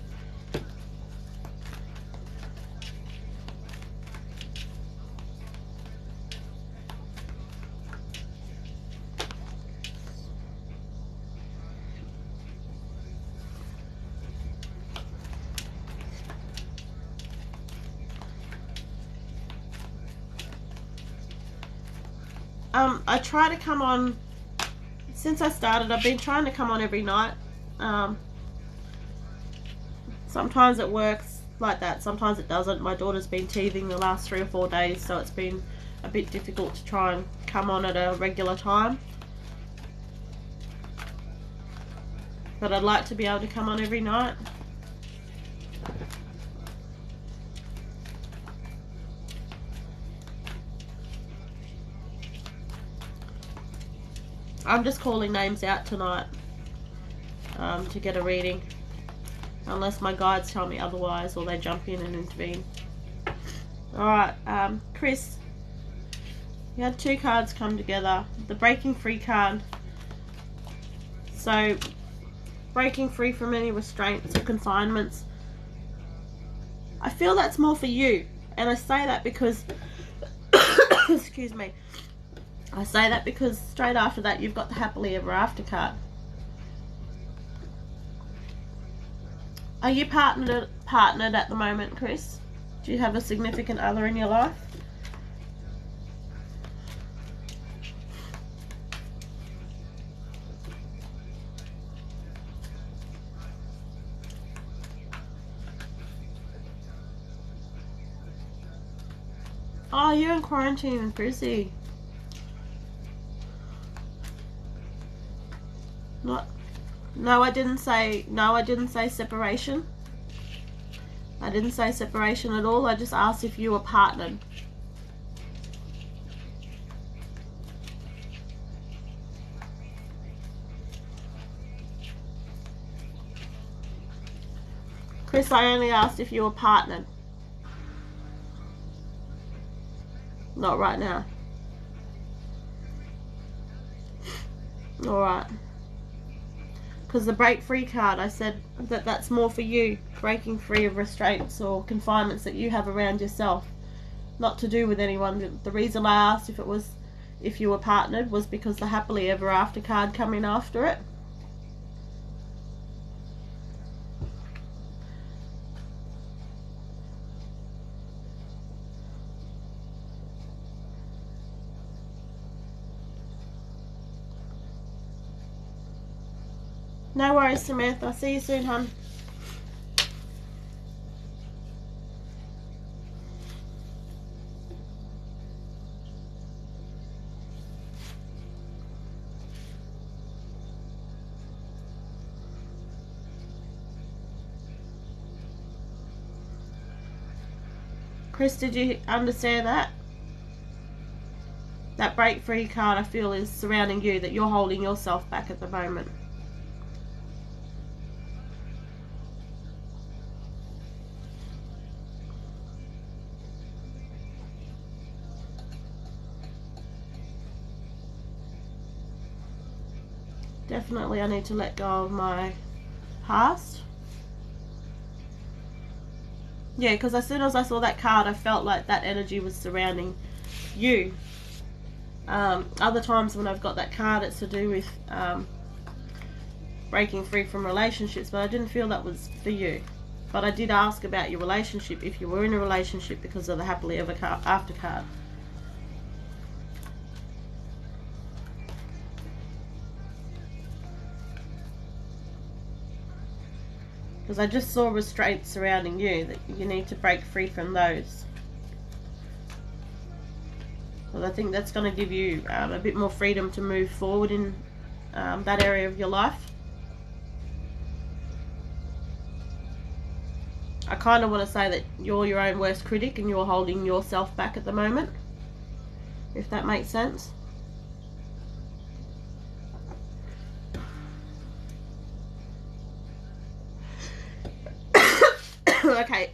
I try to come on, since I started, I've been trying to come on every night. Sometimes it works like that, sometimes it doesn't. My daughter's been teething the last 3 or 4 days, so it's been a bit difficult to try and come on at a regular time. But I'd like to be able to come on every night. I'm just calling names out tonight to get a reading, unless my guides tell me otherwise or they jump in and intervene. Alright, Chris, you had 2 cards come together. The breaking free card. So, breaking free from any restraints or confinements. I feel that's more for you, and I say that because excuse me, I say that because straight after that you've got the happily ever after card. Are you partnered at the moment, Chris? Do you have a significant other in your life? Oh, you're in quarantine in Brizzy. No, I didn't say separation. I didn't say separation at all. I just asked if you were partnered. Chris, I only asked if you were partnered. Not right now. Alright. Because the break free card, I said that that's more for you. Breaking free of restraints or confinements that you have around yourself. not to do with anyone. The reason I asked if you were partnered was because the happily ever after card come in after it. No worries, Samantha. I'll see you soon, hon. Chris, did you understand that? That break free card, I feel, is surrounding you, that you're holding yourself back at the moment. Definitely I need to let go of my past. Yeah, because as soon as I saw that card, I felt like that energy was surrounding you. Other times when I've got that card, it's to do with breaking free from relationships, but I didn't feel that was for you. But I did ask about your relationship, if you were in a relationship, because of the happily ever after card. Because I just saw restraints surrounding you, that you need to break free from those. Because I think that's going to give you a bit more freedom to move forward in that area of your life. I kind of want to say that you're your own worst critic and you're holding yourself back at the moment, if that makes sense. Okay,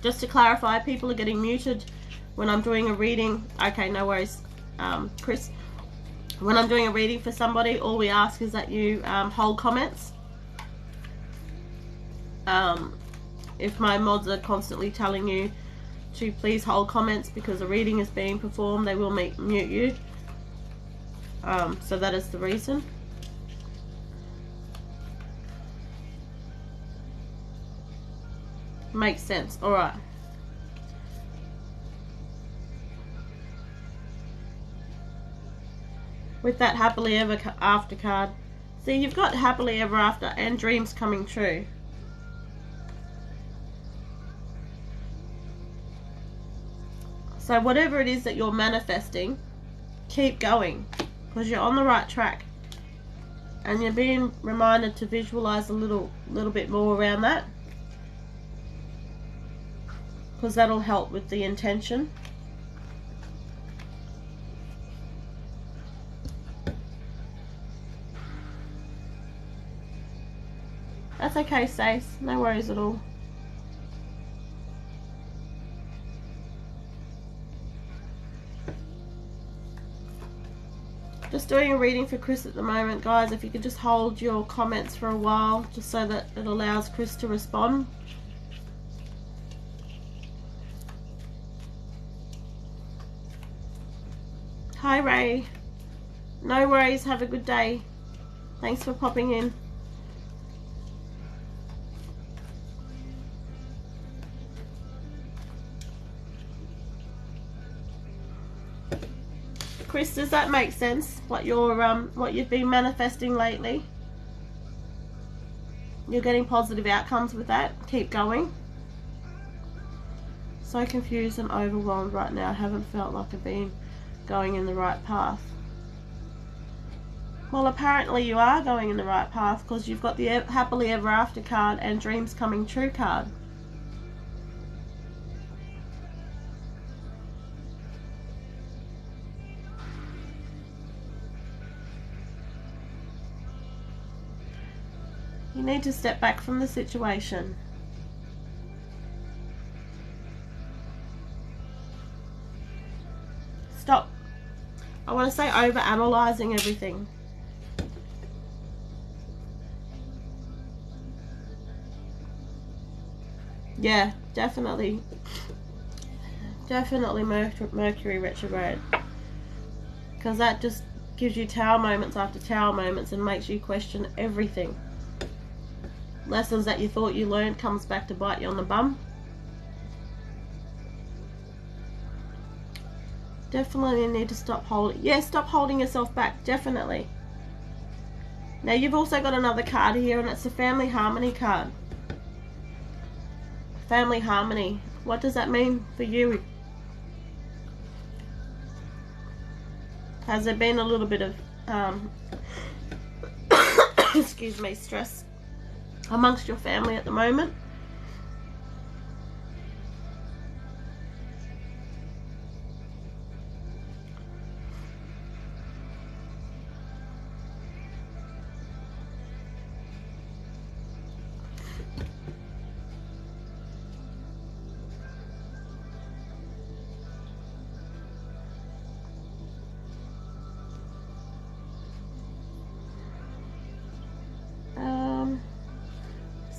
just to clarify, people are getting muted when I'm doing a reading. Okay, no worries, Chris. When I'm doing a reading for somebody, all we ask is that you hold comments. If my mods are constantly telling you to please hold comments because a reading is being performed, they will mute you. So that is the reason. Makes sense. Alright. With that happily ever after card, see, you've got happily ever after and dreams coming true. So whatever it is that you're manifesting, keep going, because you're on the right track, and you're being reminded to visualize a little bit more around that, because that'll help with the intention. That's okay, Stace. No worries at all. Just doing a reading for Chris at the moment, guys. If you could just hold your comments for a while, just so that it allows Chris to respond. Hi, Ray. No worries. Have a good day. Thanks for popping in. Chris, does that make sense? What you've been manifesting lately? You're getting positive outcomes with that. Keep going. So confused and overwhelmed right now. I haven't felt like I've been going in the right path. Well, apparently you are going in the right path, because you've got the happily ever after card and dreams coming true card. You need to step back from the situation. Stop. I want to say over-analyzing everything. Yeah, definitely. Definitely Mercury retrograde. Because that just gives you tower moments after tower moments and makes you question everything. Lessons that you thought you learned comes back to bite you on the bum. Definitely need to stop holding. Yeah, stop holding yourself back. Definitely. Now you've also got another card here, and it's the Family Harmony card. Family harmony. What does that mean for you? Has there been a little bit of excuse me, stress amongst your family at the moment?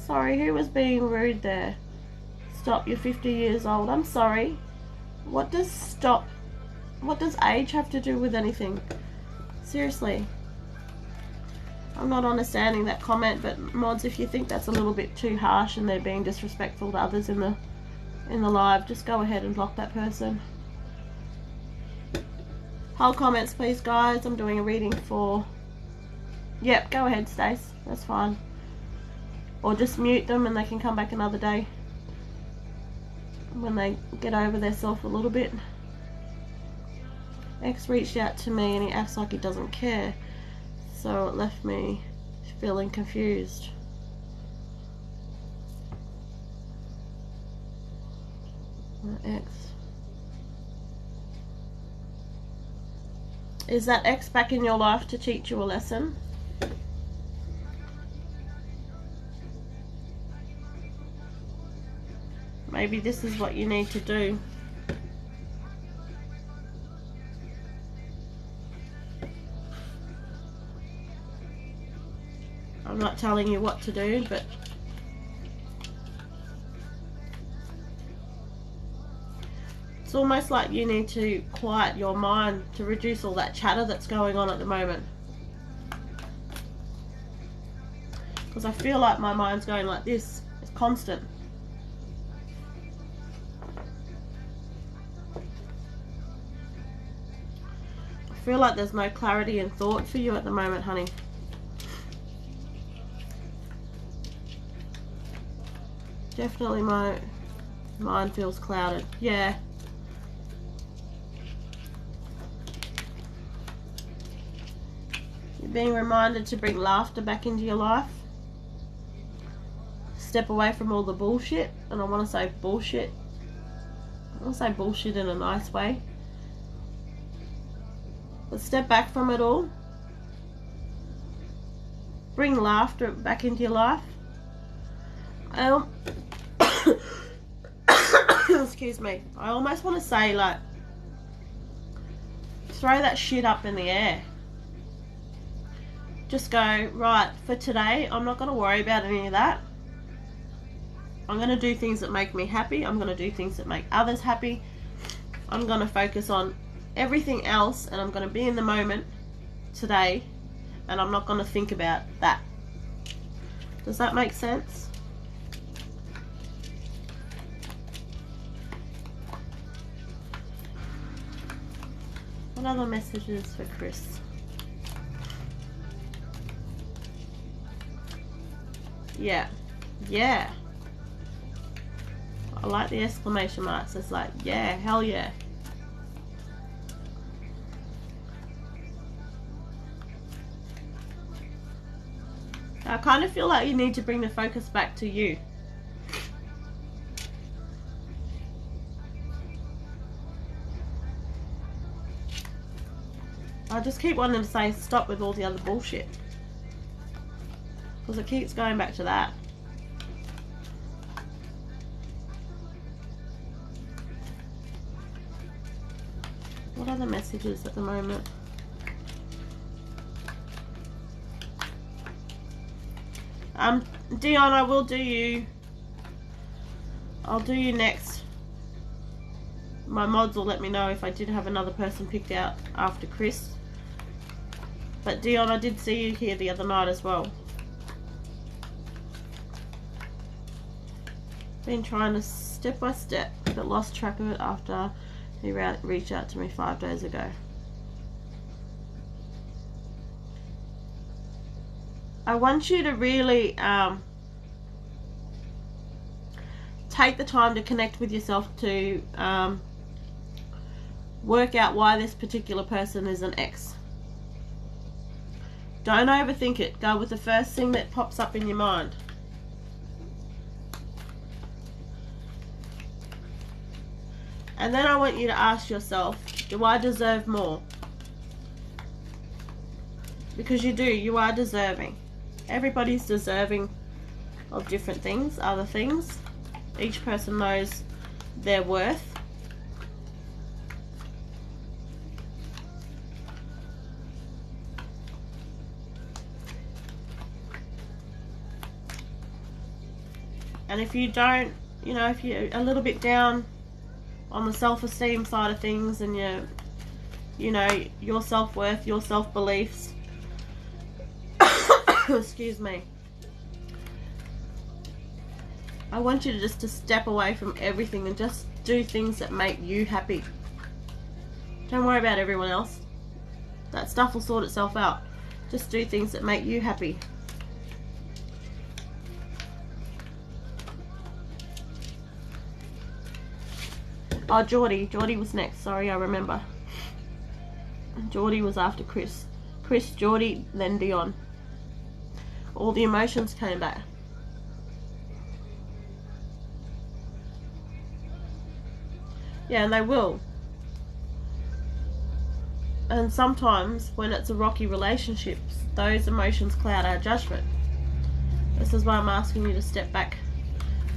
Sorry, who was being rude there? Stop, you're 50 years old. I'm sorry. What does age have to do with anything? Seriously. I'm not understanding that comment, but mods, if you think that's a little bit too harsh and they're being disrespectful to others in the live, just go ahead and block that person. Hold comments please, guys. I'm doing a reading for... Yep, go ahead, Stace. That's fine. Or just mute them and they can come back another day when they get over their self a little bit. X reached out to me and he acts like he doesn't care, so it left me feeling confused. X. Is that X back in your life to teach you a lesson? Maybe this is what you need to do. I'm not telling you what to do, but it's almost like you need to quiet your mind to reduce all that chatter that's going on at the moment. Because I feel like my mind's going like this. It's constant. I feel like there's no clarity in thought for you at the moment, honey. Definitely my mind feels clouded. Yeah. You're being reminded to bring laughter back into your life. Step away from all the bullshit. And I want to say bullshit. I want to say bullshit in a nice way. But step back from it all. Bring laughter back into your life. Excuse me. I almost want to say, like, throw that shit up in the air. Just go, right, for today, I'm not going to worry about any of that. I'm going to do things that make me happy. I'm going to do things that make others happy. I'm going to focus on everything else, and I'm going to be in the moment today, and I'm not going to think about that. Does that make sense? What other messages for Chris? Yeah. Yeah. I like the exclamation marks. It's like, yeah, hell yeah. I kind of feel like you need to bring the focus back to you. I just keep wanting to say stop with all the other bullshit. Because it keeps going back to that. What are the messages at the moment? Dion, I will do you. I'll do you next my mods will let me know if I did have another person picked out after Chris. But Dion, I did see you here the other night as well. Been trying to step by step, but lost track of it after he reached out to me 5 days ago. I want you to really take the time to connect with yourself to work out why this particular person is an ex. Don't overthink it. Go with the first thing that pops up in your mind. And then I want you to ask yourself, do I deserve more? Because you do, you are deserving. Everybody's deserving of different things, other things. Each person knows their worth. And if you don't, you know, if you're a little bit down on the self-esteem side of things, and you know, your self-worth, your self-beliefs, excuse me, I want you to just to step away from everything and just do things that make you happy. Don't worry about everyone else. That stuff will sort itself out. Just do things that make you happy. Oh, Geordie was next. Sorry, I remember. Geordie was after Chris. Chris, Geordie, then Dion. All the emotions came back. Yeah, and they will. And sometimes when it's a rocky relationship, those emotions cloud our judgment. This is why I'm asking you to step back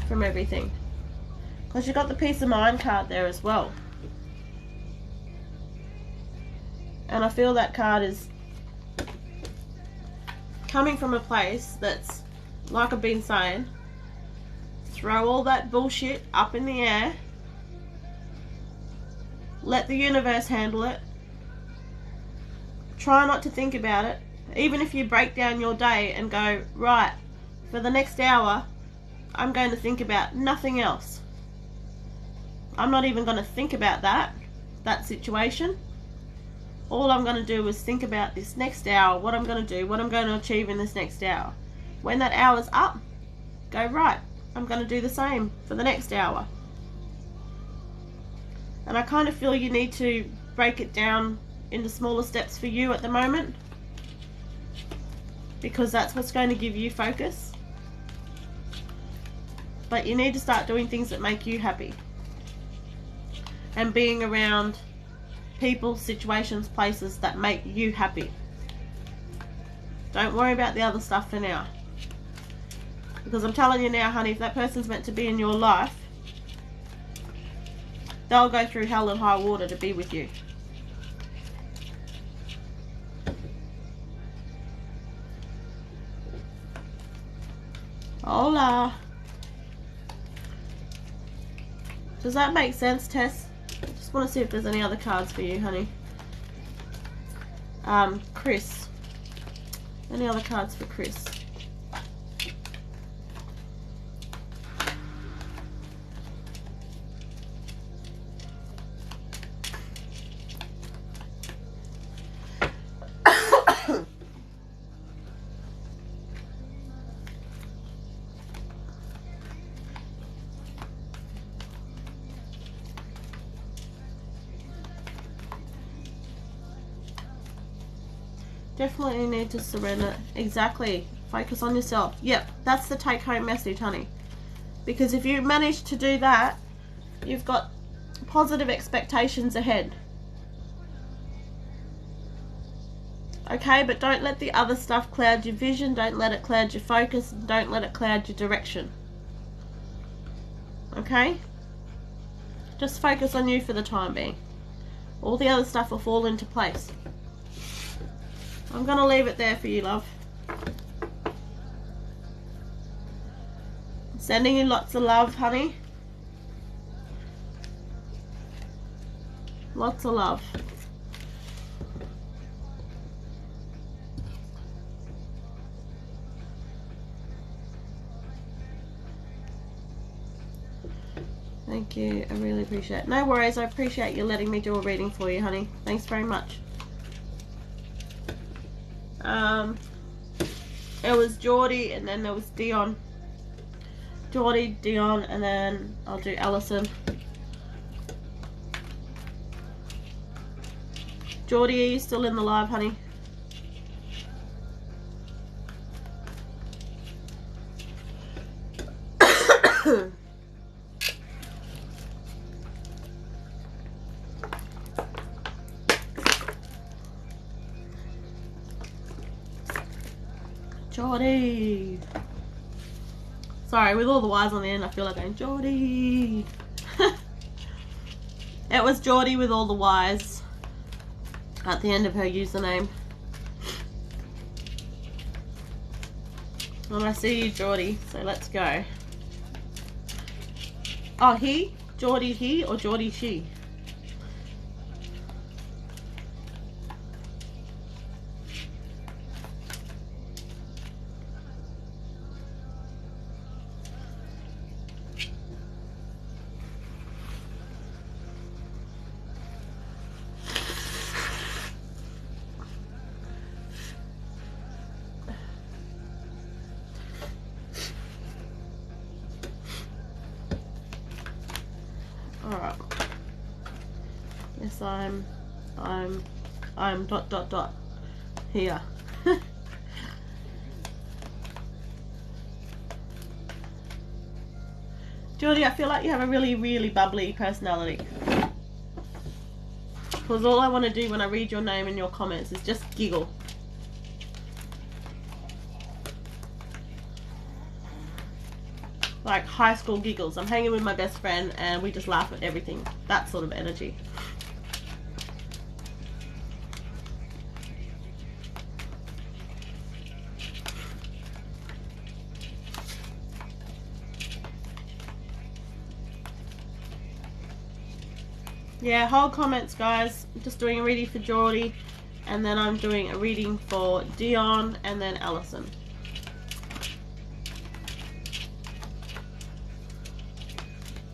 from everything. Because you've got the peace of mind card there as well. And I feel that card is coming from a place that's, like I've been saying, throw all that bullshit up in the air. Let the universe handle it. Try not to think about it. Even if you break down your day and go, right, for the next hour, I'm going to think about nothing else. I'm not even going to think about that situation. All I'm going to do is think about this next hour, what I'm going to do, what I'm going to achieve in this next hour. When that hour's up, go, right, I'm going to do the same for the next hour. And I kind of feel you need to break it down into smaller steps for you at the moment, because that's what's going to give you focus. But you need to start doing things that make you happy. And being around people, situations, places that make you happy. Don't worry about the other stuff for now. Because I'm telling you now, honey, if that person's meant to be in your life, they'll go through hell and high water to be with you. Hola. Does that make sense, Tess? Just want to see if there's any other cards for you, honey. Chris. Any other cards for Chris? Definitely need to surrender. Exactly. Focus on yourself. Yep, that's the take-home message, honey. Because if you manage to do that, you've got positive expectations ahead. Okay, but don't let the other stuff cloud your vision. Don't let it cloud your focus. Don't let it cloud your direction. Okay? Just focus on you for the time being. All the other stuff will fall into place. I'm going to leave it there for you, love. Sending you lots of love, honey. Lots of love. Thank you. I really appreciate it. No worries. I appreciate you letting me do a reading for you, honey. Thanks very much. It was Geordie and then there was Dion. Geordie, Dion, and then I'll do Allison. Geordie, are you still in the live, honey? Geordie. Sorry, with all the Y's on the end, I feel like I'm Geordie. It was Geordie with all the Y's at the end of her username. And I see you, Geordie, so let's go. Oh, he? Geordie he or Geordie she? Alright. Yes, I'm dot dot dot here. Geordie, I feel like you have a really, really bubbly personality. Because all I want to do when I read your name in your comments is just giggle. Like high school giggles. I'm hanging with my best friend and we just laugh at everything. That sort of energy. Yeah, hold comments, guys. I'm just doing a reading for Geordie, and then I'm doing a reading for Dion, and then Allison.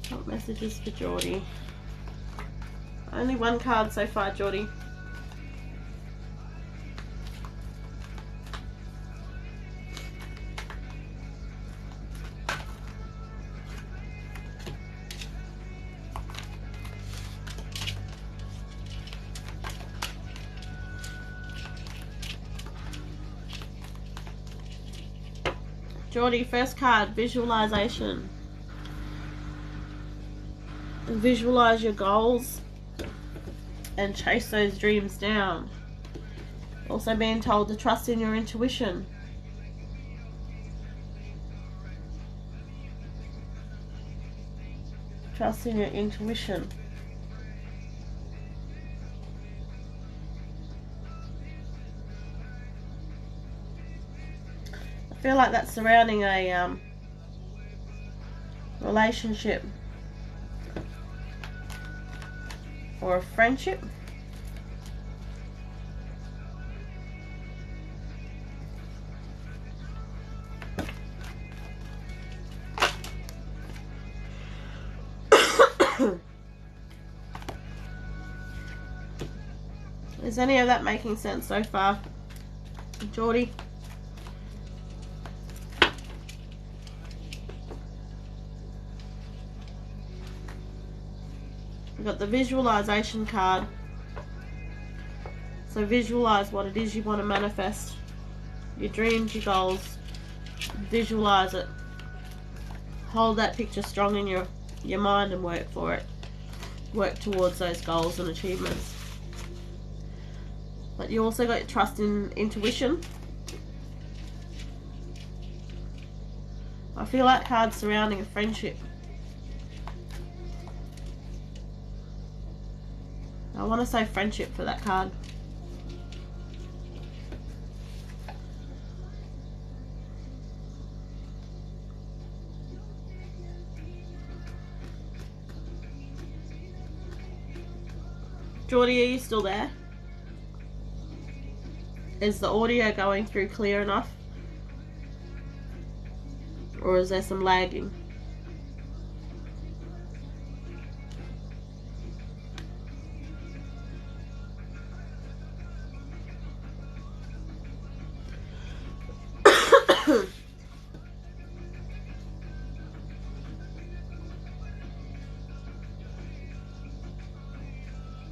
What messages for Geordie? Only one card so far, Geordie. Geordie, first card, visualization. Visualize your goals and chase those dreams down. Also being told to trust in your intuition. Trust in your intuition. I feel like that's surrounding a relationship or a friendship. Is any of that making sense so far, Geordie? We've got the visualization card. So visualize what it is you want to manifest. Your dreams, your goals. Visualize it. Hold that picture strong in your mind and work for it. Work towards those goals and achievements. But you also got trust in intuition. I feel like cards surrounding a friendship. I want to say friendship for that card. Geordie, are you still there? Is the audio going through clear enough? Or is there some lagging?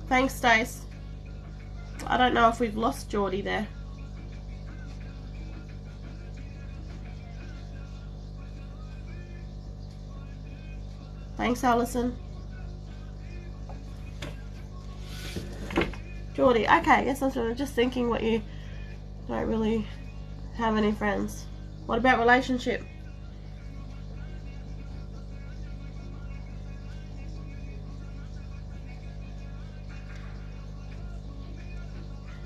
Thanks, Stace. I don't know if we've lost Geordie there. Thanks, Alison. Geordie, okay, yes, I'm just thinking what you don't really have any friends. What about relationship?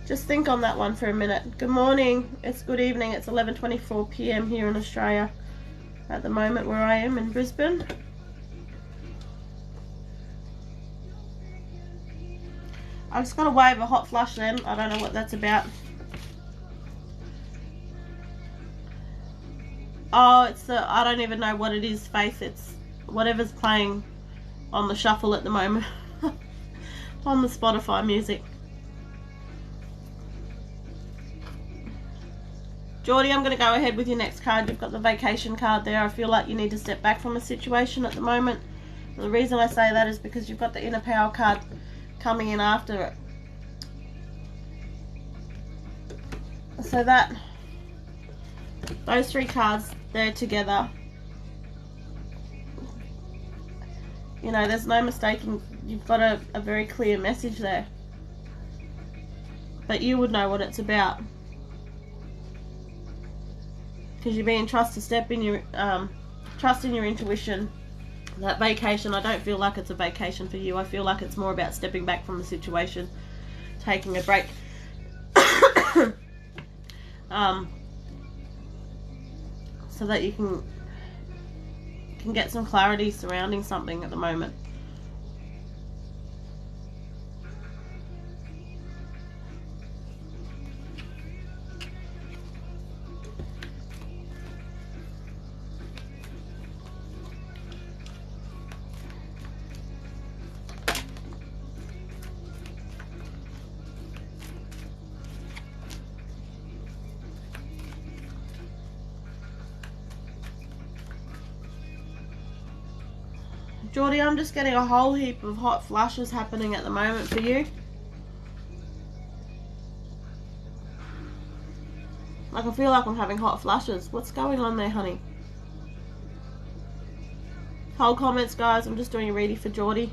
Just think on that one for a minute. Good morning. It's good evening. It's 11:24 p.m. here in Australia at the moment where I am in Brisbane. I've just got to wave a hot flush then. I don't know what that's about. Oh, it's the, I don't even know what it is, Faith. It's whatever's playing on the shuffle at the moment. On the Spotify music. Geordie, I'm going to go ahead with your next card. You've got the vacation card there. I feel like you need to step back from a situation at the moment. And the reason I say that is because you've got the inner power card coming in after it. So that, those three cards there together, you know, there's no mistaking, you've got a very clear message there. But you would know what it's about. Because you're being trust to step in your, trust in your intuition. That vacation, I don't feel like it's a vacation for you. I feel like it's more about stepping back from the situation, taking a break. So that you can get some clarity surrounding something at the moment. Geordie, I'm just getting a whole heap of hot flushes happening at the moment for you. Like, I feel like I'm having hot flushes. What's going on there, honey? Hold comments, guys. I'm just doing a reading for Geordie.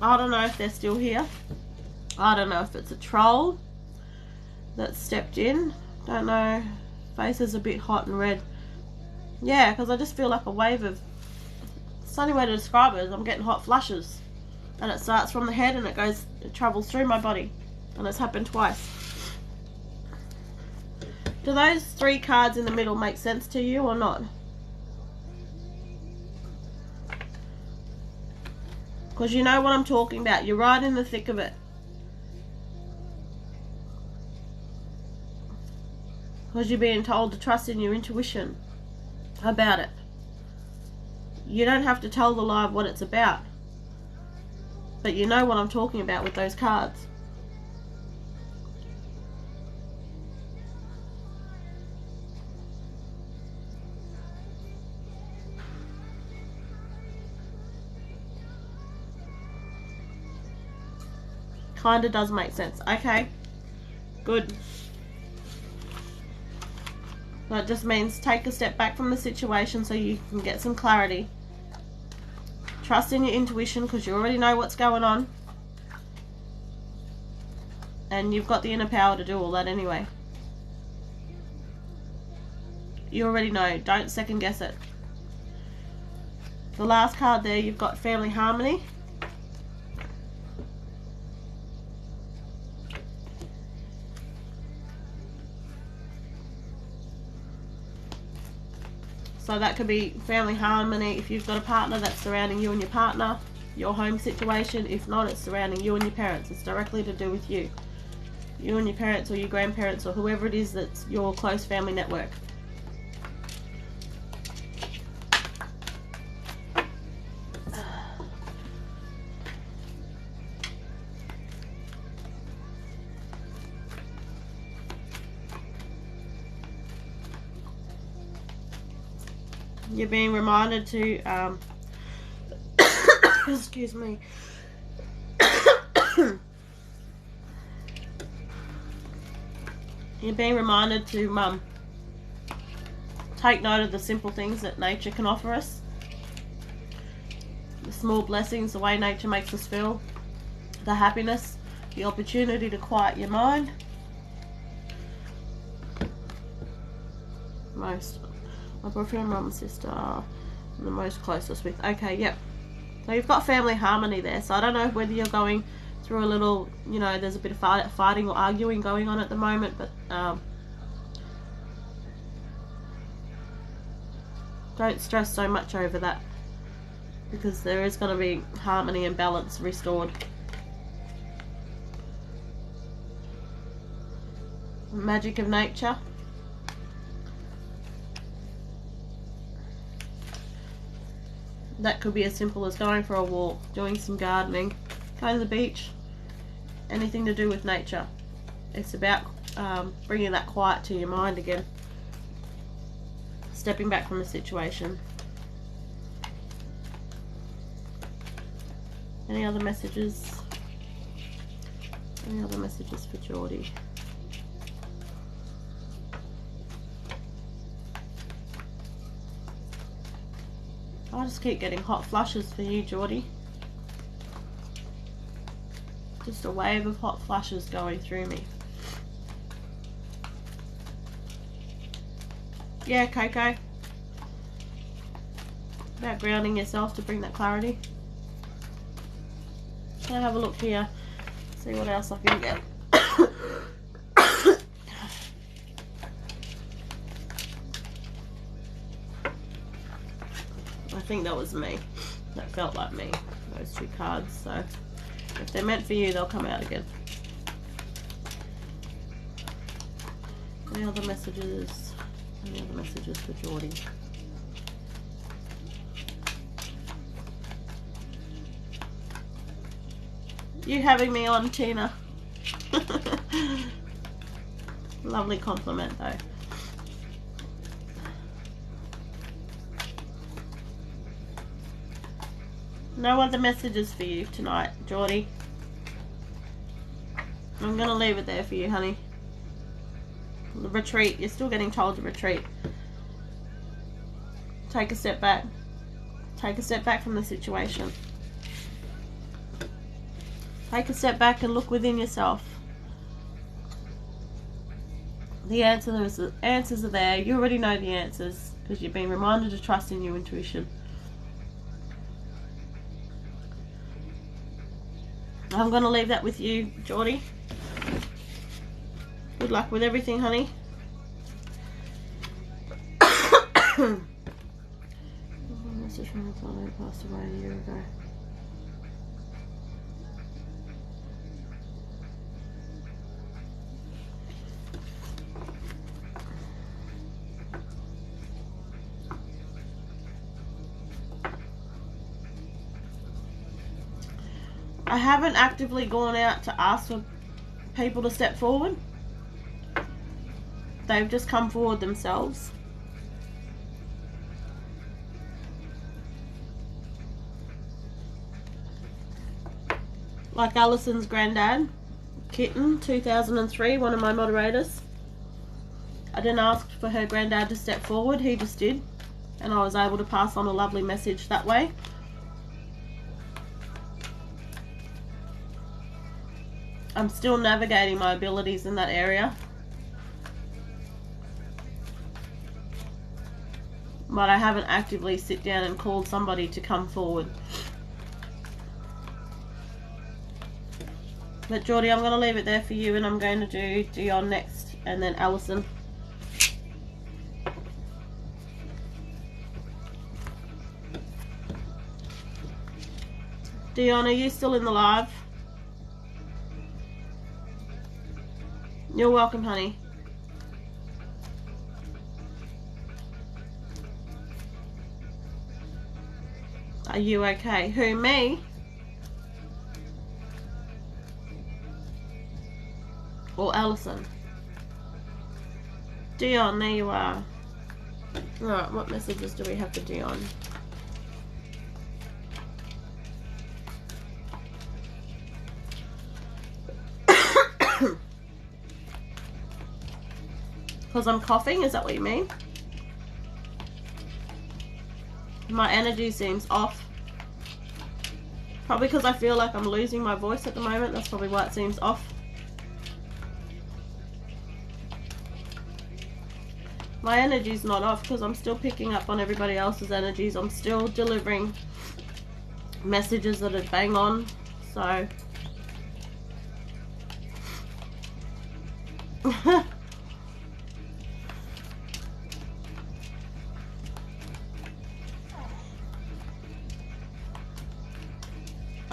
I don't know if they're still here. I don't know if it's a troll that stepped in. Don't know. Face is a bit hot and red. Yeah, because I just feel like a wave of... It's the only way to describe it is I'm getting hot flushes. And it starts from the head and it travels through my body. And it's happened twice. Do those three cards in the middle make sense to you or not? Because you know what I'm talking about. You're right in the thick of it. Because you're being told to trust in your intuition about it. You don't have to tell the lie of what it's about. But you know what I'm talking about with those cards. Kinda does make sense. Okay. Good. That just means take a step back from the situation so you can get some clarity. Trust in your intuition because you already know what's going on. And you've got the inner power to do all that anyway. You already know. Don't second guess it. The last card there, you've got family harmony. So that could be family harmony if you've got a partner that's surrounding you and your partner, your home situation. If not, it's surrounding you and your parents. It's directly to do with you. You and your parents or your grandparents or whoever it is that's your close family network. You're being reminded to, excuse me, you're being reminded to take note of the simple things that nature can offer us. The small blessings, the way nature makes us feel, the happiness, the opportunity to quiet your mind. My boyfriend, mum and sister are the most closest with. Okay, yep. So you've got family harmony there. So I don't know whether you're going through a little, you know, there's a bit of fighting or arguing going on at the moment, but don't stress so much over that, because there is going to be harmony and balance restored. Magic of nature. That could be as simple as going for a walk, doing some gardening, going to the beach, anything to do with nature. It's about bringing that quiet to your mind again, stepping back from the situation. Any other messages? Any other messages for Geordie? I just keep getting hot flushes for you, Geordie. Just a wave of hot flushes going through me. Yeah, Coco. About grounding yourself to bring that clarity. Can I have a look here? See what else I can get. I think that was me. That felt like me, those two cards. So if they're meant for you, they'll come out again. Any other messages? Any other messages for Geordie? You having me on, Tina? Lovely compliment though. No other messages for you tonight, Geordie. I'm going to leave it there for you, honey. The retreat. You're still getting told to retreat. Take a step back. Take a step back from the situation. Take a step back and look within yourself. The answers are there. You already know the answers because you've been reminded to trust in your intuition. I'm going to leave that with you, Geordie. Good luck with everything, honey. Message from a father who passed away a year ago. I haven't actively gone out to ask for people to step forward. They've just come forward themselves. Like Alison's granddad, Kitten, 2003, one of my moderators. I didn't ask for her granddad to step forward, he just did. And I was able to pass on a lovely message that way. I'm still navigating my abilities in that area. But I haven't actively sit down and called somebody to come forward. But Geordie, I'm going to leave it there for you and I'm going to do Dion next and then Alison. Dion, are you still in the live? You're welcome, honey. Are you okay? Who, me? Or Alison? Dion, there you are. Alright, what messages do we have for Dion? Because I'm coughing, is that what you mean? My energy seems off. Probably because I feel like I'm losing my voice at the moment. That's probably why it seems off. My energy's not off because I'm still picking up on everybody else's energies. I'm still delivering messages that are bang on. So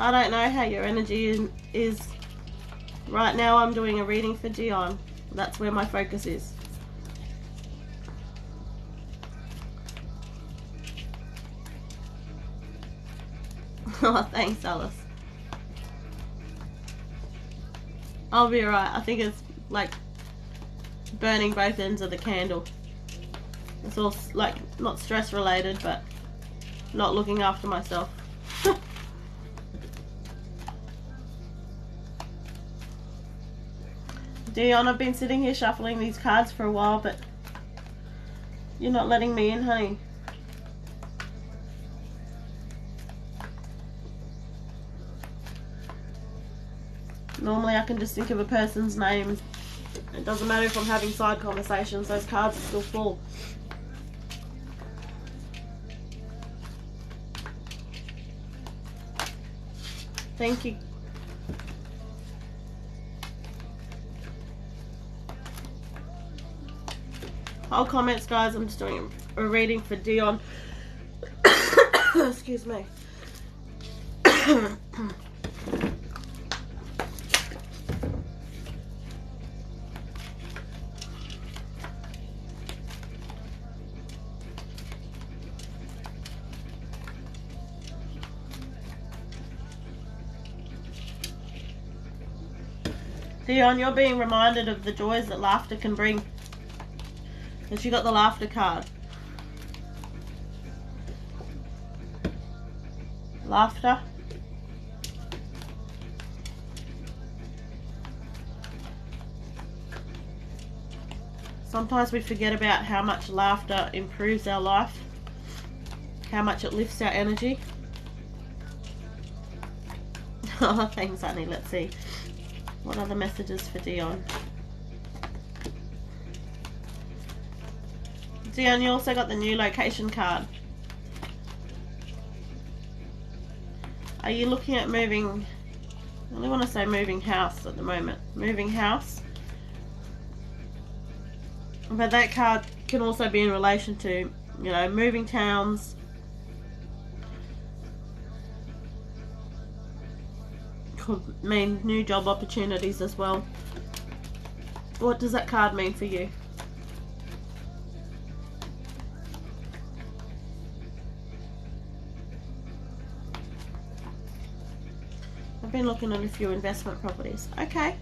I don't know how your energy is right now. I'm doing a reading for Dion. That's where my focus is. Oh, thanks, Alice. I'll be alright. I think it's like burning both ends of the candle. It's all like not stress related, but not looking after myself. Dion, I've been sitting here shuffling these cards for a while, but you're not letting me in, honey. Normally I can just think of a person's name. It doesn't matter if I'm having side conversations, those cards are still full. Thank you. All comments, guys. I'm just doing a reading for Dion. Excuse me. Dion, you're being reminded of the joys that laughter can bring. Because you got the laughter card. Laughter. Sometimes we forget about how much laughter improves our life. How much it lifts our energy. Oh, thanks, honey. Let's see. What are the messages for Dion? Dion, you also got the new location card. Are you looking at moving? I only want to say moving house at the moment. Moving house. But that card can also be in relation to, you know, moving towns. Could mean new job opportunities as well. What does that card mean for you? I've been looking at a few investment properties. Okay.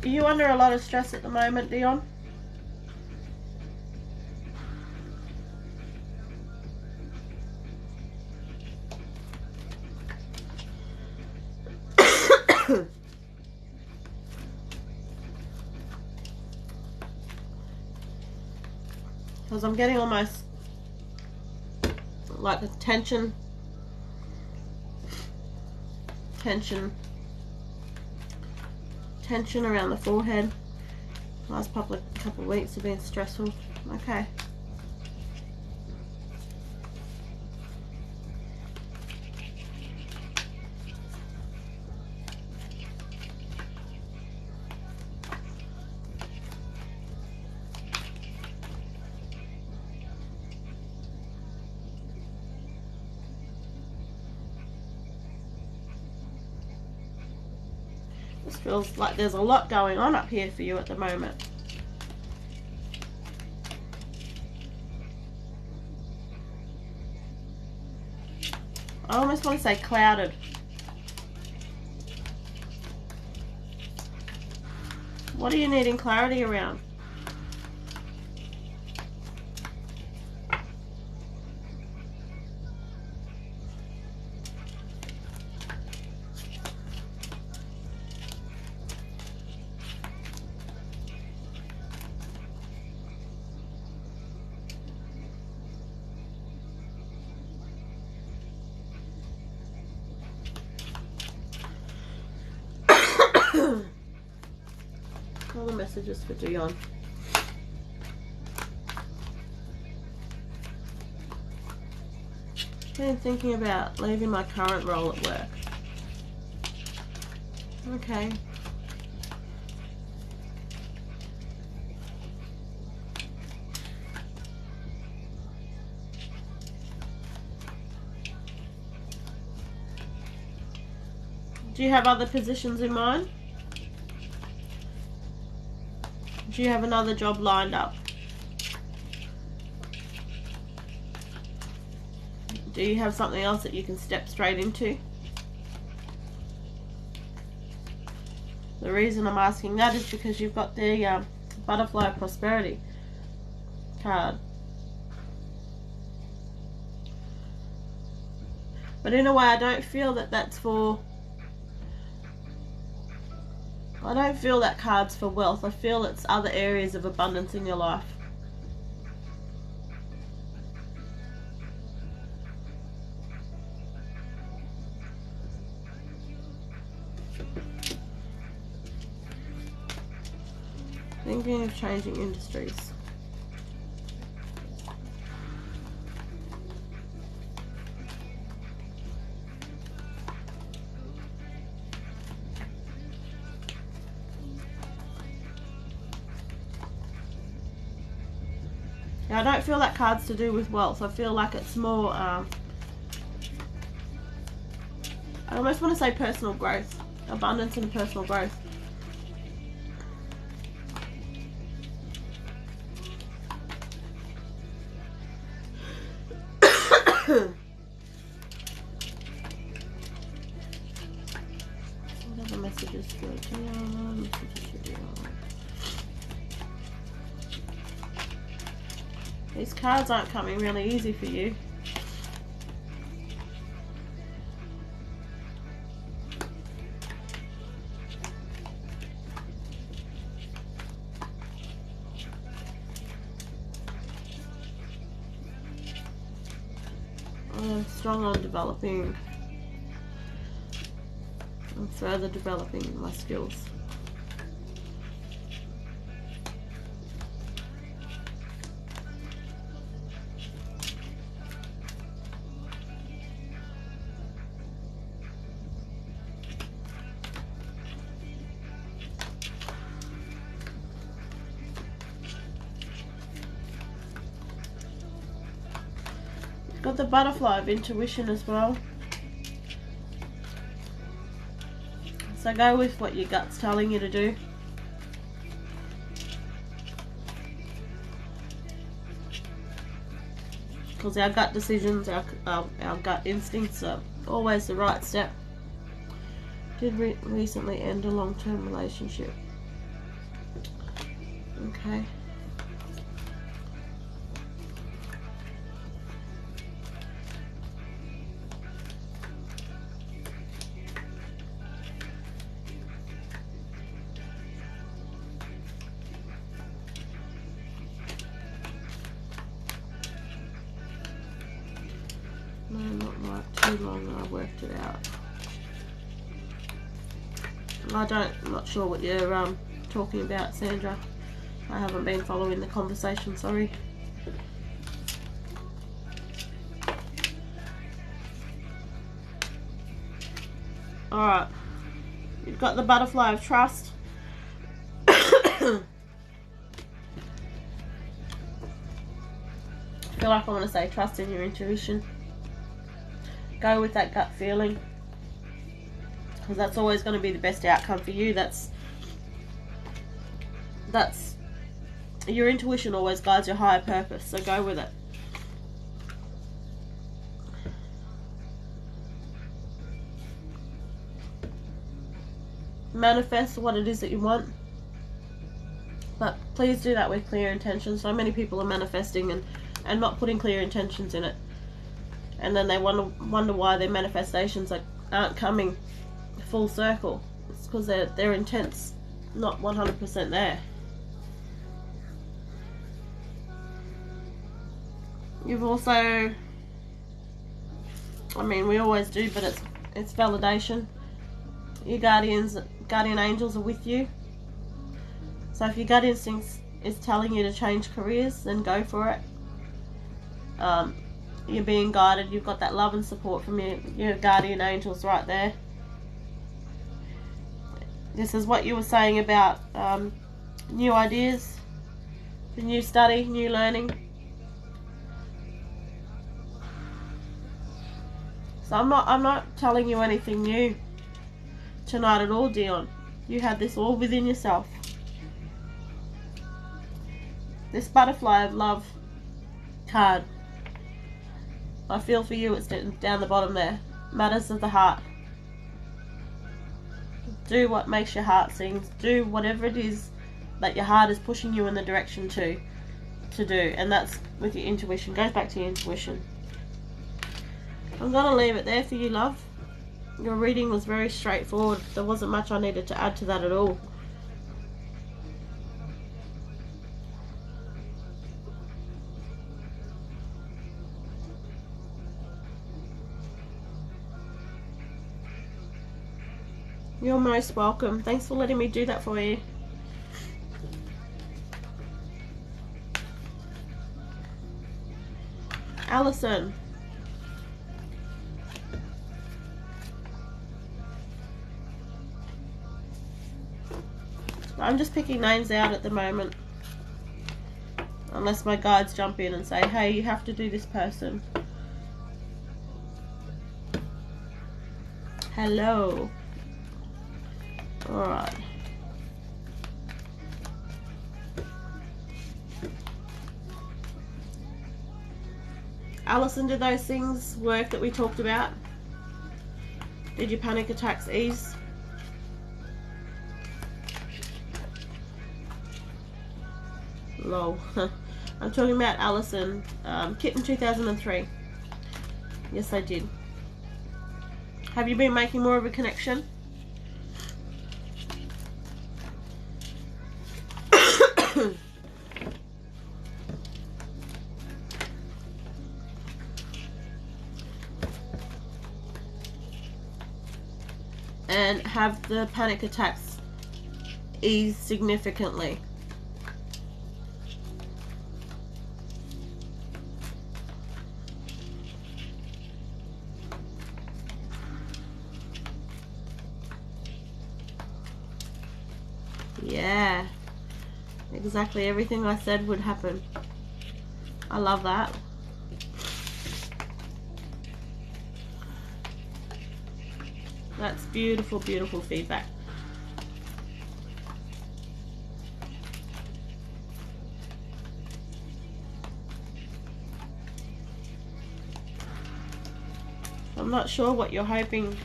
Are you under a lot of stress at the moment, Dion? Because I'm getting almost like a tension, around the forehead. Last couple of weeks have been stressful. Okay. This feels like there's a lot going on up here for you at the moment. I almost want to say clouded. What are you needing clarity around? All the messages for Dion. Been thinking about leaving my current role at work. Okay. Do you have other positions in mind? Do you have another job lined up? Do you have something else that you can step straight into? The reason I'm asking that is because you've got the Butterfly of Prosperity card. But in a way, I don't feel that that's for... I don't feel that card's for wealth. I feel it's other areas of abundance in your life. Thinking of changing industries. Now, I don't feel that card's to do with wealth. I feel like it's more, I almost want to say personal growth. Abundance and personal growth. What other messages for Dion? Messages for Dion. These cards aren't coming really easy for you. I'm strong on developing and further developing my skills. Got the Butterfly of Intuition as well. So go with what your gut's telling you to do. Because our gut decisions, our gut instincts are always the right step. Did recently end a long-term relationship. Okay. too long. I worked it out. I'm not sure what you're talking about, Sandra. I haven't been following the conversation, sorry. Alright. You've got the butterfly of trust. I feel like I want to say trust in your intuition. Go with that gut feeling. Because that's always going to be the best outcome for you. That's your intuition always guides your higher purpose, so go with it. Manifest what it is that you want, but please do that with clear intentions. So many people are manifesting and not putting clear intentions in it, and then they wonder why their manifestations aren't coming full circle. It's because their intent's not 100% there. You've also, I mean, we always do, but it's validation. Your guardian angels are with you. So if your gut instinct is telling you to change careers, then go for it. You're being guided. You've got that love and support from your guardian angels right there. This is what you were saying about new ideas, new study, new learning. So I'm not telling you anything new tonight at all, Dion. You have this all within yourself. This butterfly of love card, I feel for you, it's down the bottom there. Matters of the heart. Do what makes your heart sing. Do whatever it is that your heart is pushing you in the direction to do. And that's with your intuition. Goes back to your intuition. I'm going to leave it there for you, love. Your reading was very straightforward. There wasn't much I needed to add to that at all. You're most welcome. Thanks for letting me do that for you. Alison. I'm just picking names out at the moment. Unless my guides jump in and say, hey, you have to do this person. Hello. Alright. Alison, did those things work that we talked about? Did your panic attacks ease? Lol. I'm talking about Alison. Kitten 2003. Yes, I did. Have you been making more of a connection? And have the panic attacks eased significantly? Yeah, exactly everything I said would happen. I love that. That's beautiful, beautiful feedback. I'm not sure what you're hoping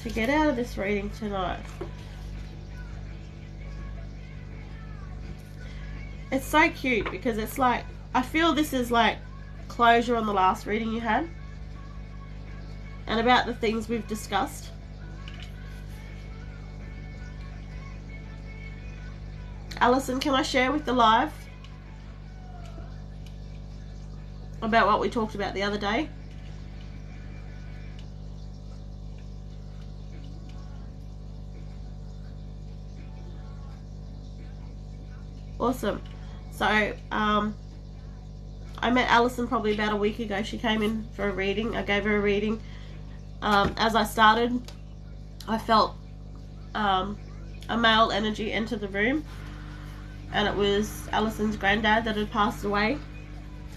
to get out of this reading tonight. It's so cute because it's like, I feel this is like closure on the last reading you had and about the things we've discussed. Alison, can I share with the live about what we talked about the other day? Awesome. So, I met Alison probably about a week ago. She came in for a reading. I gave her a reading. As I started, I felt a male energy enter the room, and it was Alison's granddad that had passed away.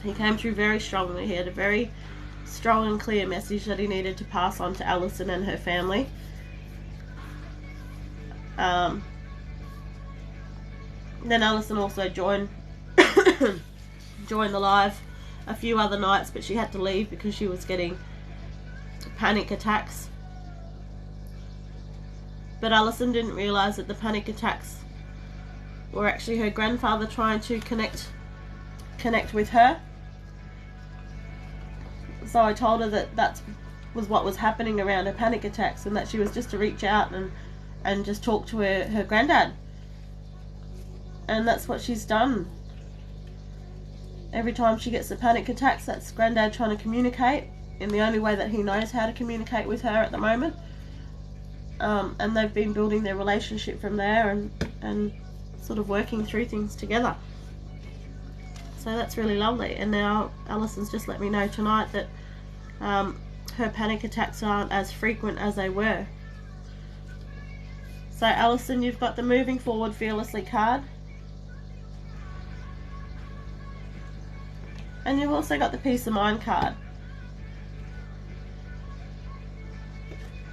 He came through very strongly. He had a very strong and clear message that he needed to pass on to Alison and her family. Then Alison also joined the live a few other nights, but she had to leave because she was getting panic attacks. But Alison didn't realise that the panic attacks were actually her grandfather trying to connect with her. So I told her that was what was happening around her panic attacks, and that she was just to reach out and just talk to her granddad. And that's what she's done. Every time she gets the panic attacks, that's granddad trying to communicate in the only way that he knows how to communicate with her at the moment. And they've been building their relationship from there and sort of working through things together. So that's really lovely. And now Alison's just let me know tonight that her panic attacks aren't as frequent as they were. So Alison, you've got the Moving Forward Fearlessly card. And you've also got the Peace of Mind card.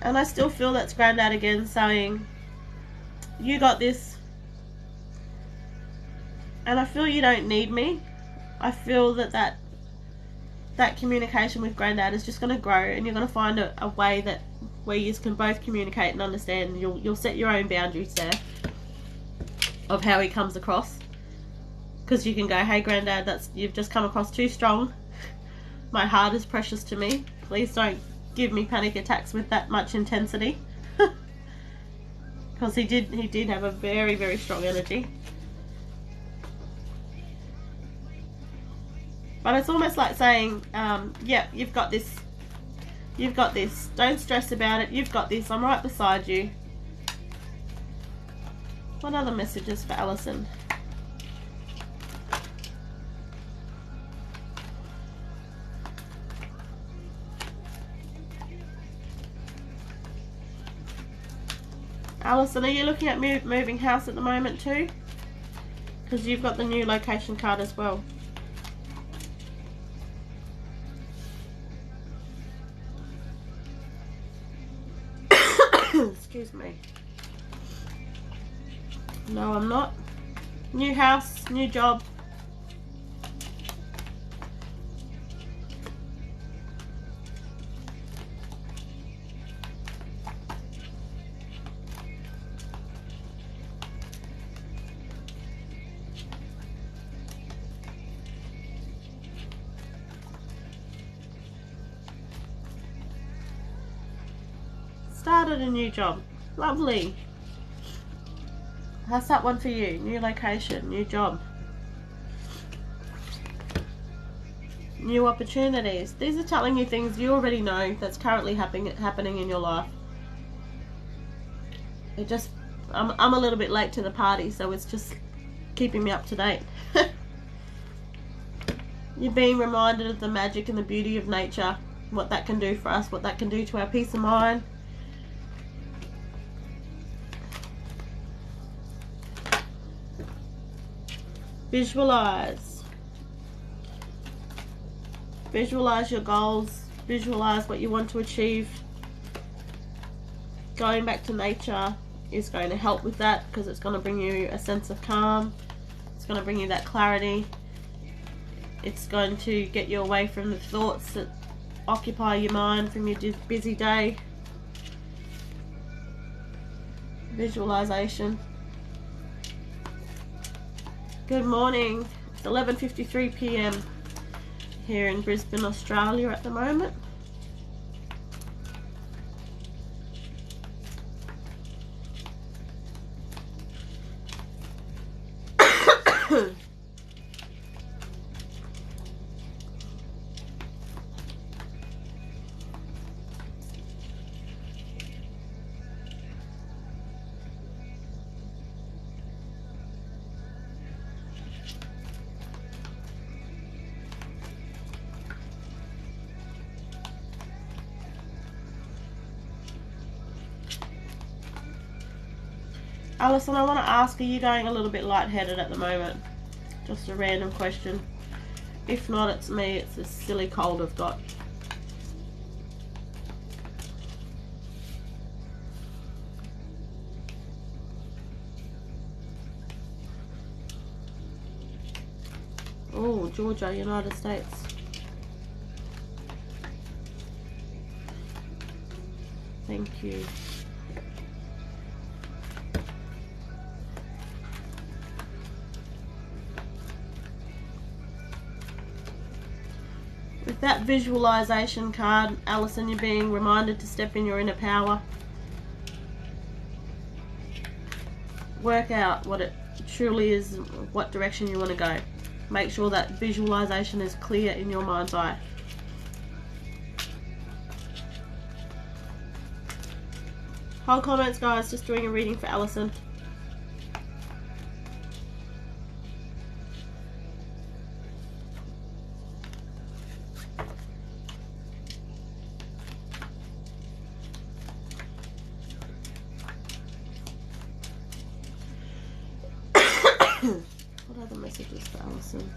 And I still feel that's Granddad again saying, you got this. And I feel you don't need me. I feel that communication with Granddad is just going to grow, and you're going to find a way that where you can both communicate and understand. You'll set your own boundaries there of how he comes across. Because you can go, hey Granddad, you've just come across too strong. My heart is precious to me. Please don't give me panic attacks with that much intensity. Because he did have a very, very strong energy. But it's almost like saying, yeah, you've got this. You've got this. Don't stress about it. You've got this. I'm right beside you. What other messages for Alison? Alison, are you looking at moving house at the moment too? Because you've got the new location card as well. Excuse me. No, I'm not. New house, new job. Started a new job. Lovely. How's that one for you? New location, new job. New opportunities. These are telling you things you already know that's currently happening in your life. It just, I'm a little bit late to the party, so it's just keeping me up to date. You're being reminded of the magic and the beauty of nature, what that can do for us, what that can do to our peace of mind. Visualize. Visualize your goals. Visualize what you want to achieve. Going back to nature is going to help with that, because it's going to bring you a sense of calm. It's going to bring you that clarity. It's going to get you away from the thoughts that occupy your mind from your busy day. Visualization. Good morning. It's 11:53 p.m. here in Brisbane, Australia at the moment. Alison, I want to ask, are you going a little bit lightheaded at the moment? Just a random question. If not, it's me. It's a silly cold I've got. Oh, Georgia, United States. Thank you. With that visualization card, Alison, you're being reminded to step in your inner power. Work out what it truly is, what direction you want to go. Make sure that visualization is clear in your mind's eye. Hold comments, guys. Just doing a reading for Alison. What other messages for Alison?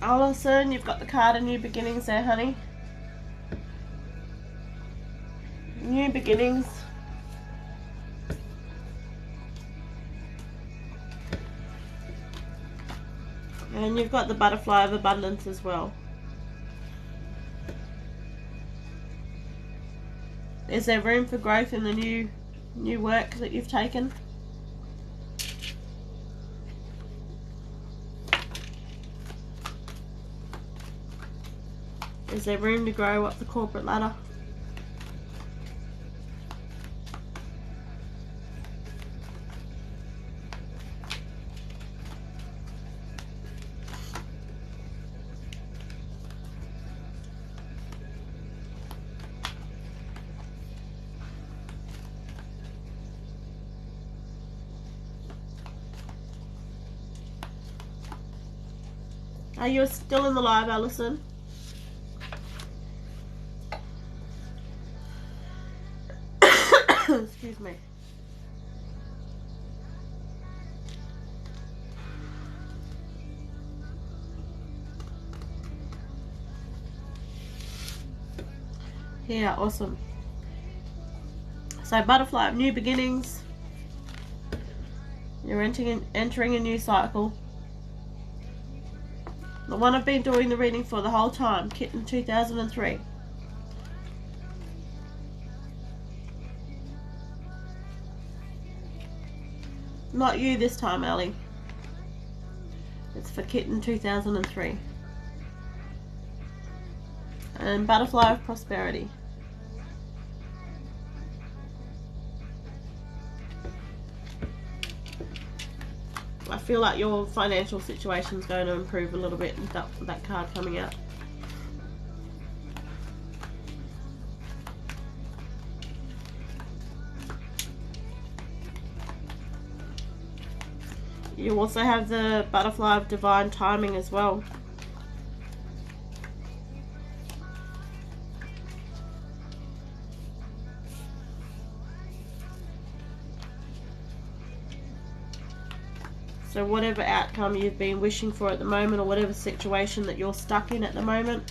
Alison, you've got the card of New Beginnings there, honey. New Beginnings. And you've got the Butterfly of Abundance as well. Is there room for growth in the new work that you've taken? Is there room to grow up the corporate ladder? Are you still in the live, Alison? Excuse me. Yeah, awesome. So, Butterfly of New Beginnings. You're entering a new cycle. The one I've been doing the reading for the whole time, Kitten 2003. Not you this time, Ellie. It's for Kitten 2003. And Butterfly of Prosperity. I feel like your financial situation is going to improve a little bit with that card coming out. You also have the Butterfly of Divine Timing as well. So whatever outcome you've been wishing for at the moment, or whatever situation that you're stuck in at the moment,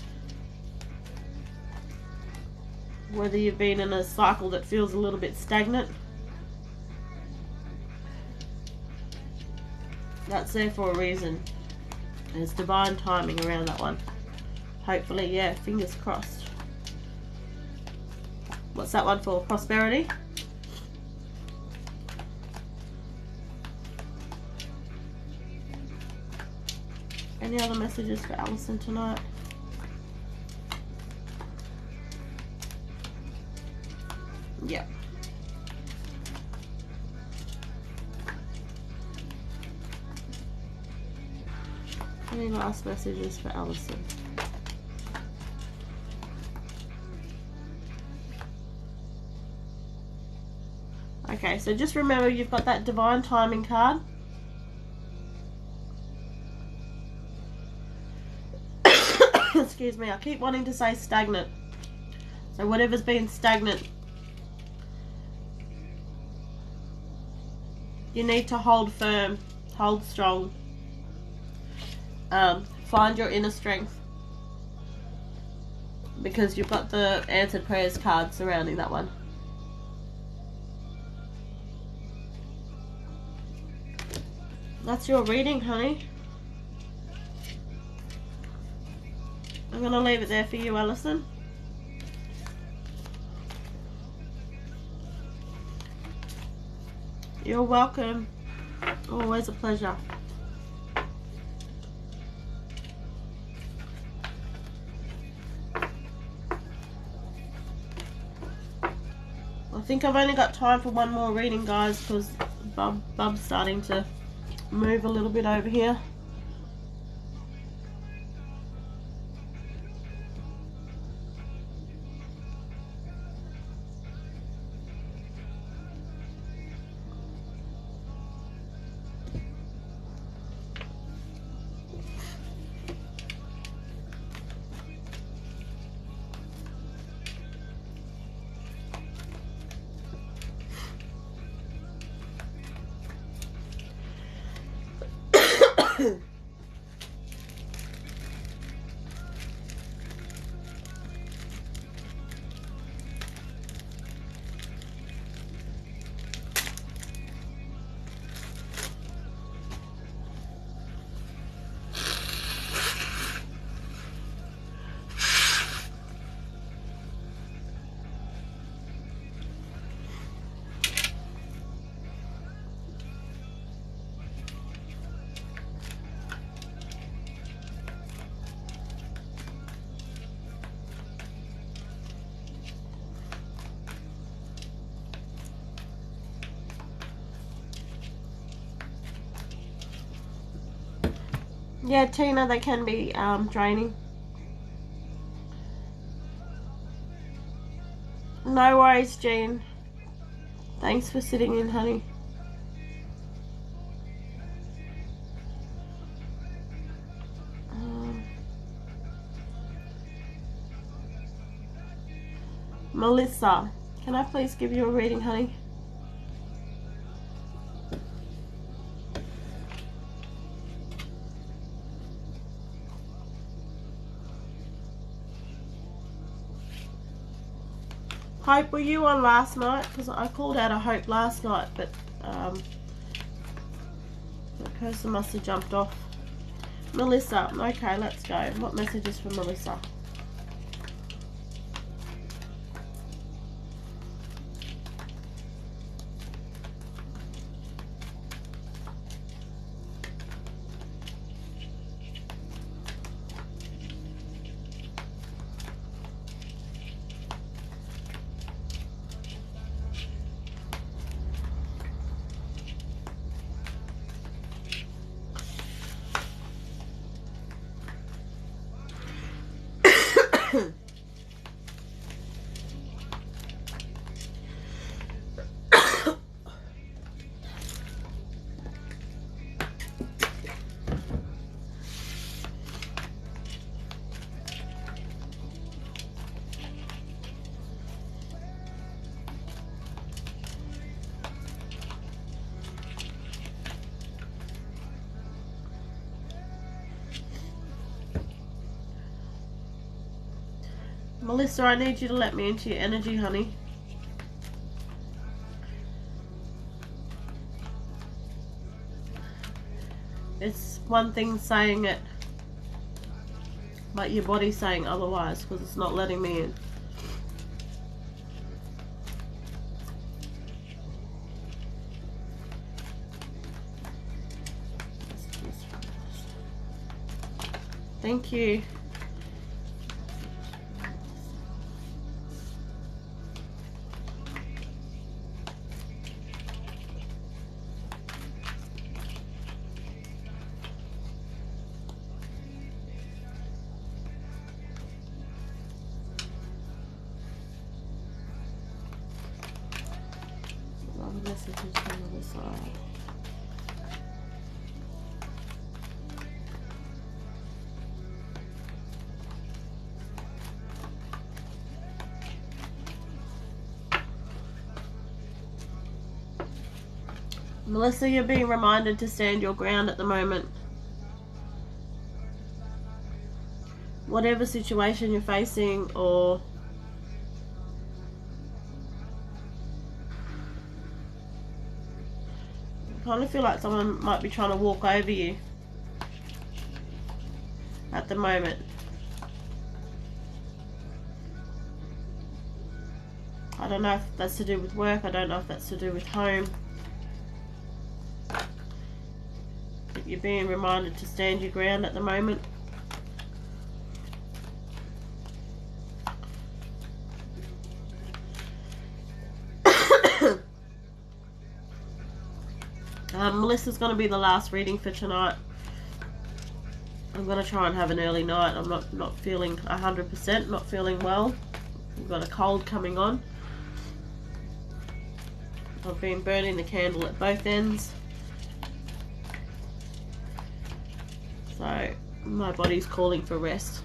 whether you've been in a cycle that feels a little bit stagnant, that's there for a reason. There's divine timing around that one. Hopefully, yeah, fingers crossed. What's that one for? Prosperity? Any other messages for Alison tonight? Yeah. Any last messages for Alison? Okay, so just remember you've got that divine timing card. Excuse me, I keep wanting to say stagnant. So whatever's been stagnant, you need to hold firm, hold strong. Find your inner strength. Because you've got the answered prayers card surrounding that one. That's your reading, honey. I'm going to leave it there for you, Alison. You're welcome. Always a pleasure. I think I've only got time for one more reading, guys, because Bub's starting to move a little bit over here. Yeah, Tina, they can be draining. No worries, Jean. Thanks for sitting in, honey. Melissa, can I please give you a reading, honey? Hope, were you on last night? Because I called out a Hope last night, but the person must have jumped off. Melissa, okay, let's go. What message is for Melissa? Melissa, I need you to let me into your energy, honey. It's one thing saying it, but your body's saying otherwise because it's not letting me in. Thank you. other side. Melissa, you're being reminded to stand your ground at the moment. Whatever situation you're facing, or I kind of feel like someone might be trying to walk over you at the moment. I don't know if that's to do with work, I don't know if that's to do with home. But you're being reminded to stand your ground at the moment. Melissa's going to be the last reading for tonight. I'm going to try and have an early night. I'm not feeling 100%, not feeling well. I've got a cold coming on. I've been burning the candle at both ends. So my body's calling for rest.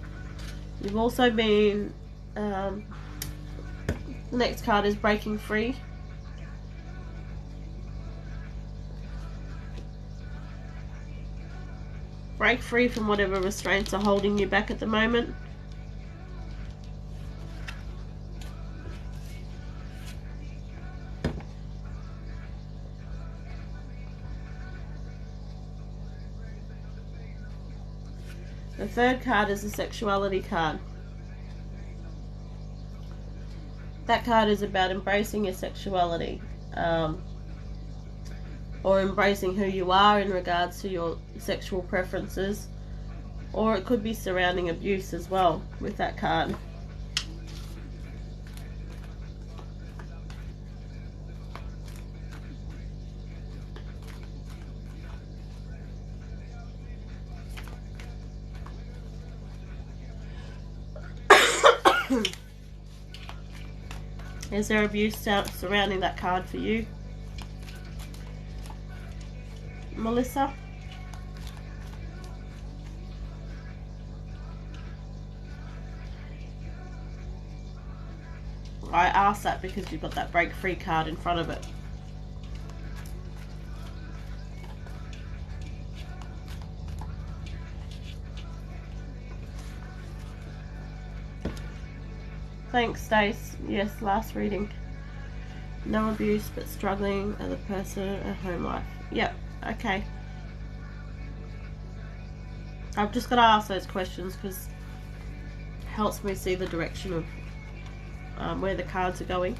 You've also been, the next card is breaking free. Break free from whatever restraints are holding you back at the moment. The third card is the sexuality card. That card is about embracing your sexuality, or embracing who you are in regards to your sexual preferences, or it could be surrounding abuse as well with that card. Is there abuse surrounding that card for you, Melissa? I asked that because you've got that break free card in front of it. Thanks, Stace. Yes, last reading. No abuse, but struggling as a person at home life. Yep, okay. I've just got to ask those questions because it helps me see the direction of where the cards are going.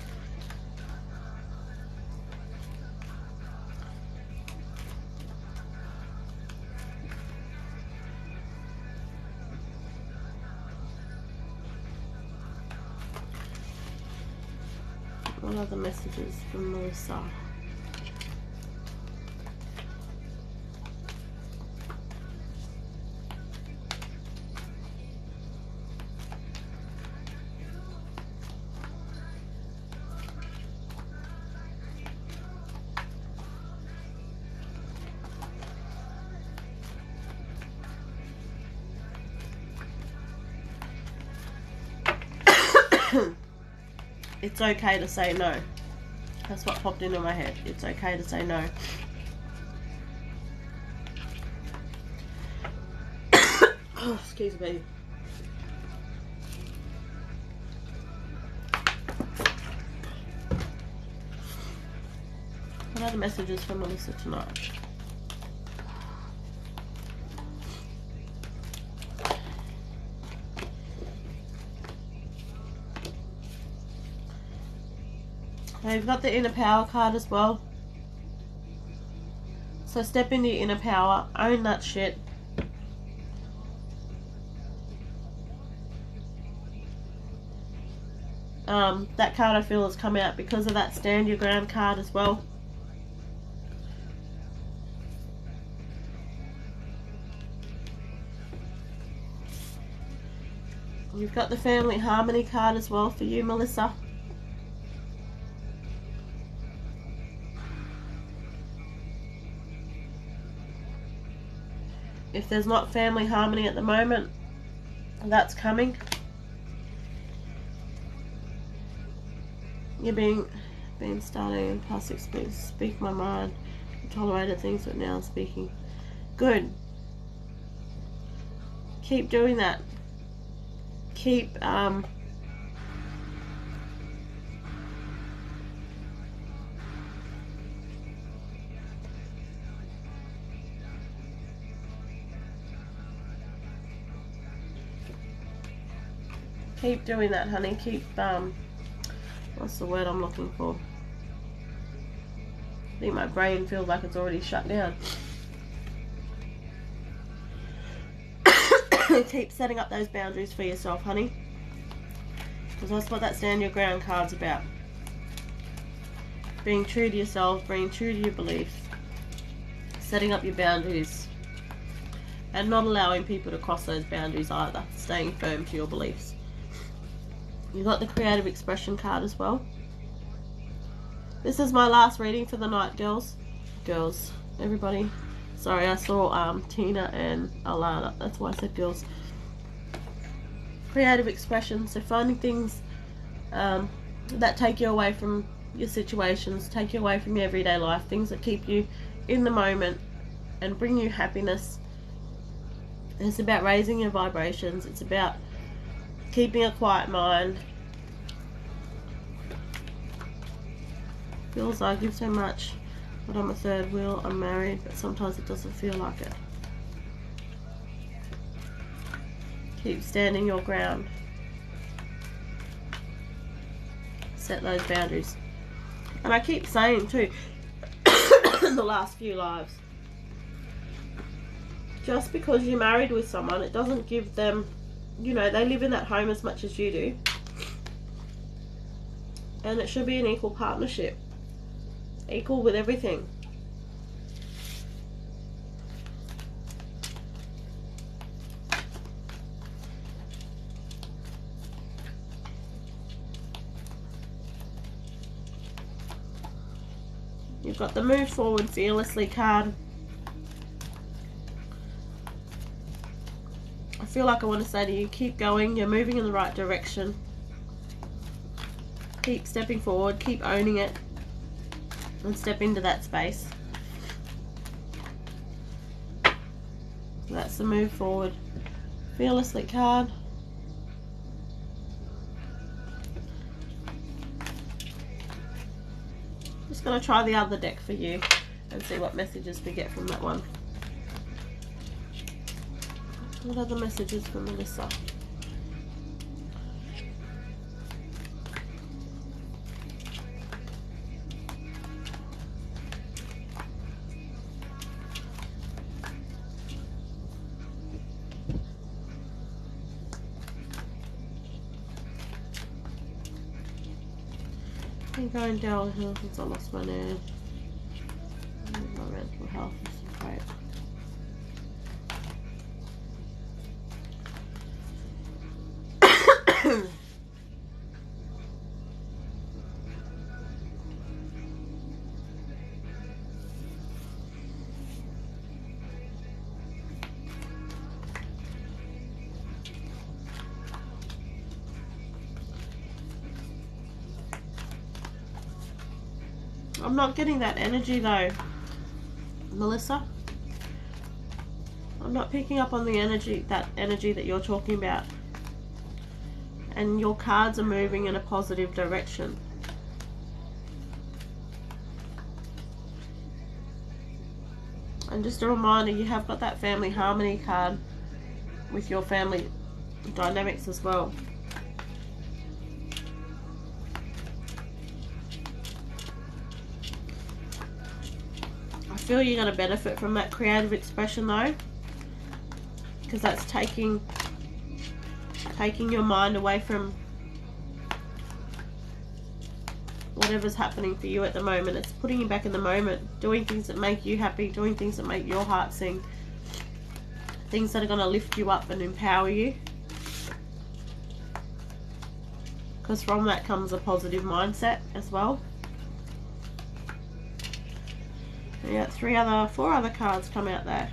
What are the messages from Melissa? It's okay to say no. That's what popped into my head. It's okay to say no. Oh, excuse me. What are the messages from Melissa tonight? You've got the inner power card as well. So step into your inner power, own that shit. That card I feel has come out because of that stand your ground card as well. You've got the family harmony card as well for you, Melissa. If there's not family harmony at the moment, that's coming. You're being starting in past experience. Speak my mind. I tolerated things, but now I'm speaking. Good. Keep doing that. Keep keep doing that, honey. Keep what's the word I'm looking for? I think my brain feels like it's already shut down. Keep setting up those boundaries for yourself, honey. Because that's what that stand your ground card's about. Being true to yourself, being true to your beliefs, setting up your boundaries, and not allowing people to cross those boundaries either. Staying firm to your beliefs. You got the creative expression card as well. This is my last reading for the night, girls. Girls, everybody. Sorry, I saw Tina and Alana. That's why I said girls. Creative expression. So finding things that take you away from your situations, take you away from your everyday life. Things that keep you in the moment and bring you happiness. It's about raising your vibrations. It's about keeping a quiet mind. Feels like I give so much, but I'm a third wheel. I'm married, but sometimes it doesn't feel like it. Keep standing your ground. Set those boundaries. And I keep saying too, in the last few lives, just because you're married with someone, it doesn't give them, you know, they live in that home as much as you do. And it should be an equal partnership. Equal with everything. You've got the move forward fearlessly card. I feel like I want to say to you, keep going. You're moving in the right direction. Keep stepping forward. Keep owning it. And step into that space. That's the move forward fearlessly card. Just going to try the other deck for you and see what messages we get from that one. What other messages from Melissa? I'm going downhill since I lost my name. My mental health isn't great. I'm not getting that energy though, Melissa. I'm not picking up on the energy, that energy that you're talking about. And your cards are moving in a positive direction. And just a reminder, you have got that family harmony card with your family dynamics as well. I feel you're going to benefit from that creative expression though, because that's taking your mind away from whatever's happening for you at the moment. It's putting you back in the moment, doing things that make you happy, doing things that make your heart sing, things that are going to lift you up and empower you, because from that comes a positive mindset as well. You got four other cards come out there.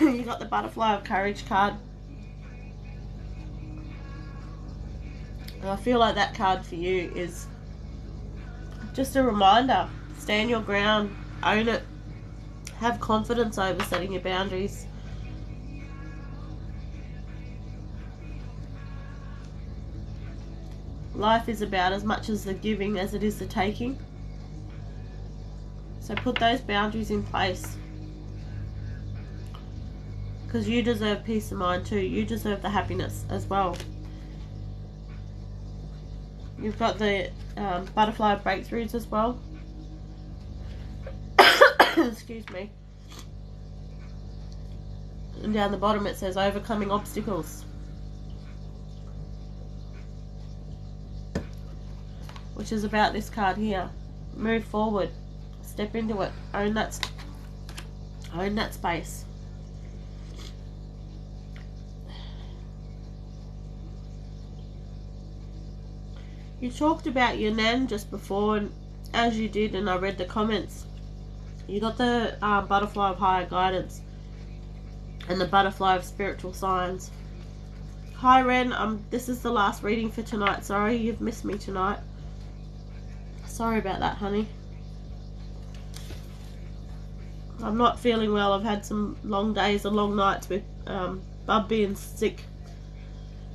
You got the Butterfly of Courage card. And I feel like that card for you is just a reminder. Stand your ground, own it, have confidence over setting your boundaries. Life is about as much as the giving as it is the taking. So put those boundaries in place. Because you deserve peace of mind too. You deserve the happiness as well. You've got the Butterfly of Breakthroughs as well. Excuse me. And down the bottom it says overcoming obstacles. Which is about this card here. Move forward. Step into it. Own that space. You talked about your nan just before, and as you did, and I read the comments, you got the Butterfly of Higher Guidance and the Butterfly of Spiritual Signs. Hi Ren, this is the last reading for tonight. Sorry, you've missed me tonight. Sorry about that, honey. I'm not feeling well. I've had some long days and long nights with Bub being sick.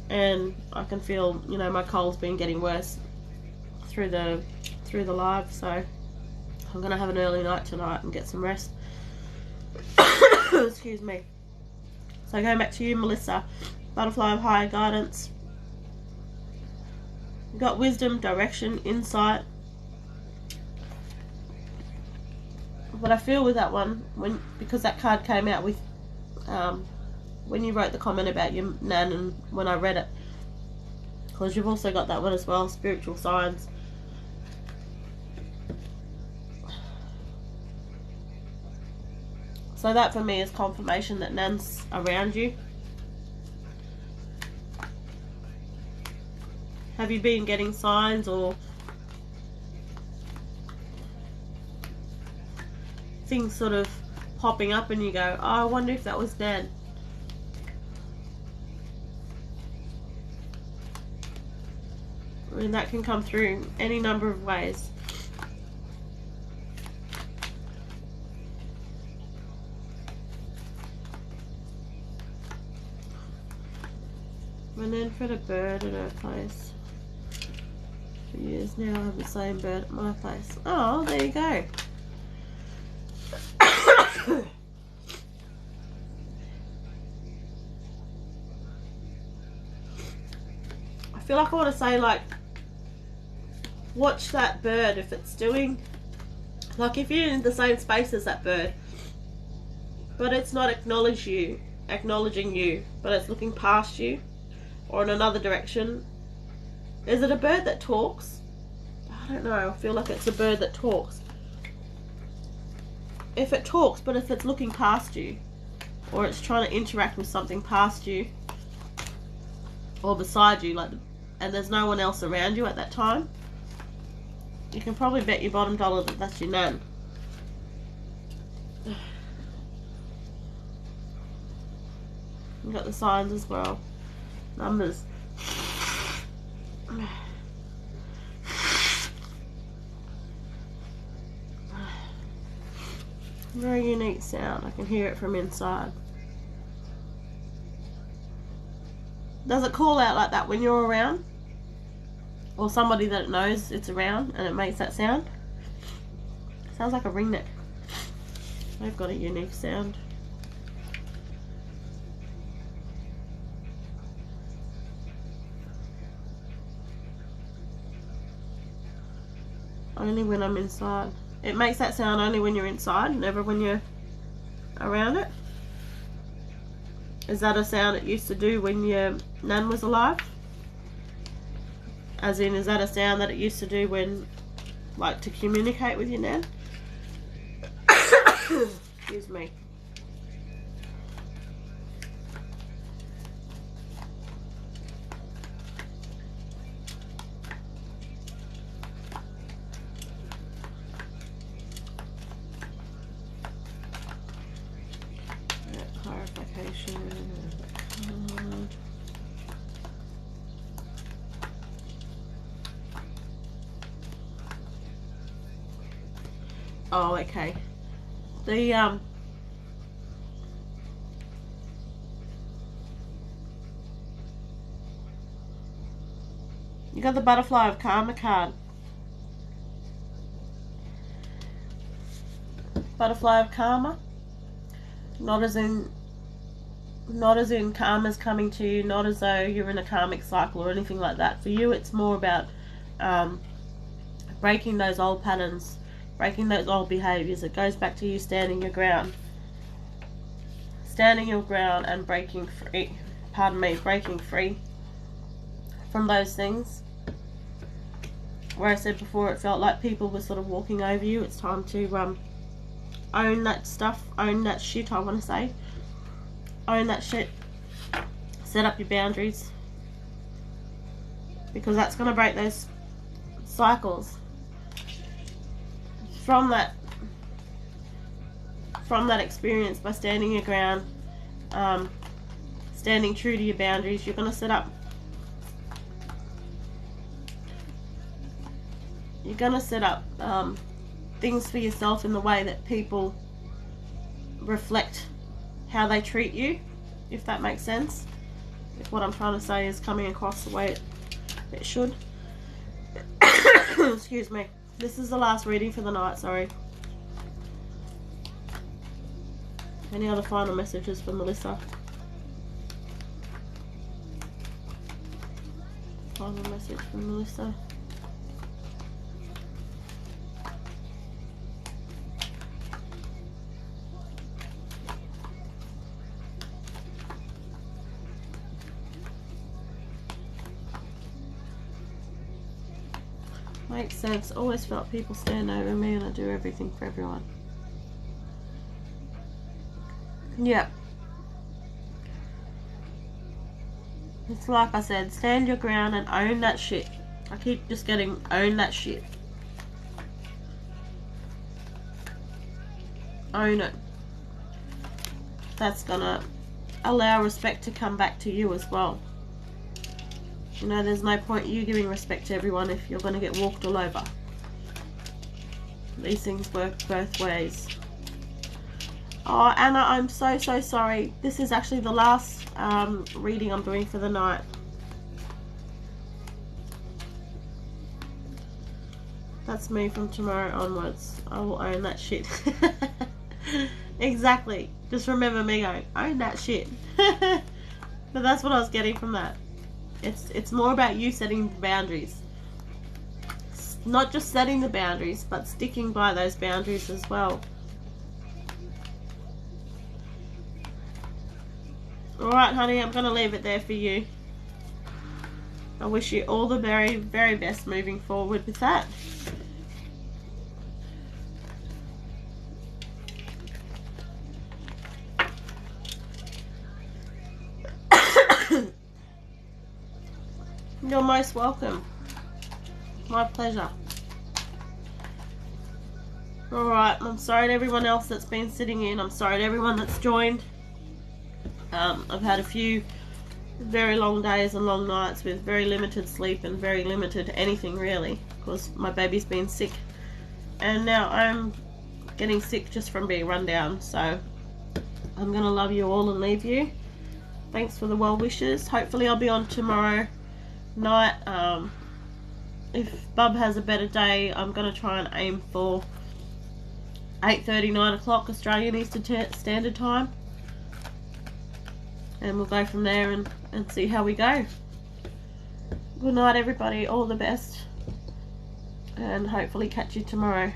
And I can feel, you know, my cold's been getting worse through the live, so I'm gonna have an early night tonight and get some rest. Excuse me. So going back to you, Melissa, Butterfly of Higher Guidance. You got wisdom, direction, insight. But I feel with that one, because that card came out with when you wrote the comment about your nan, and when I read it, because you've also got that one as well, Spiritual Signs. So that for me is confirmation that nan's around you. Have you been getting signs or things sort of popping up and you go, oh, I wonder if that was nan? I mean, that can come through any number of ways. My nan fed a bird at her place. For years now I have the same bird at my place. Oh, there you go. I feel like I want to say, like, watch that bird if it's doing, like, if you're in the same space as that bird, but it's not acknowledging you, but it's looking past you or in another direction. Is it a bird that talks? I don't know. I feel like it's a bird that talks. If it talks, but if it's looking past you, or it's trying to interact with something past you or beside you, like, and there's no one else around you at that time, you can probably bet your bottom dollar that that's your nan. You've got the signs as well. Numbers. Very unique sound. I can hear it from inside. Does it call out like that when you're around? Or somebody that knows it's around and it makes that sound? Sounds like a ringneck. They've got a unique sound. Only when I'm inside. It makes that sound only when you're inside, never when you're around it. Is that a sound it used to do when your nan was alive? As in, is that a sound that it used to do when, like, to communicate with your nan? Excuse me. Clarify Location. Card. Oh, okay. The you got the Butterfly of Karma card. Butterfly of Karma. Not as in karma's coming to you, not as though you're in a karmic cycle or anything like that. For you, it's more about breaking those old patterns, breaking those old behaviors. It goes back to you standing your ground. Standing your ground and breaking free, breaking free from those things. Where I said before, it felt like people were sort of walking over you. It's time to own that stuff, own that shit, I want to say. Own that shit. Set up your boundaries. Because that's going to break those cycles. From that experience, by standing your ground, standing true to your boundaries, you're going to set up things for yourself in the way that people reflect how they treat you, if that makes sense. If what I'm trying to say is coming across the way it should. Excuse me. This is the last reading for the night, sorry. Any other final messages for Melissa? Final message from Melissa. Makes sense. Always felt people stand over me and I do everything for everyone. Yeah. It's like I said, stand your ground and own that shit. I keep just getting own that shit. Own it. That's gonna allow respect to come back to you as well. You know, there's no point you giving respect to everyone if you're going to get walked all over. These things work both ways. Oh, Anna, I'm so sorry. This is actually the last reading I'm doing for the night. That's me from tomorrow onwards. I will own that shit. Exactly. Just remember me going, own that shit. But that's what I was getting from that. It's more about you setting boundaries. Not just setting the boundaries, but sticking by those boundaries as well. Alright, honey, I'm going to leave it there for you. I wish you all the very, very best moving forward with that. You're most welcome. My pleasure. Alright, I'm sorry to everyone else that's been sitting in. I'm sorry to everyone that's joined. I've had a few very long days and long nights with very limited sleep and very limited anything really, because my baby's been sick. And now I'm getting sick just from being run down. So I'm going to love you all and leave you. Thanks for the well wishes. Hopefully I'll be on tomorrow night. If Bub has a better day, I'm going to try and aim for 8:30, 9 o'clock Australian Eastern Standard Time, and we'll go from there and see how we go. Good night everybody, all the best, and hopefully catch you tomorrow.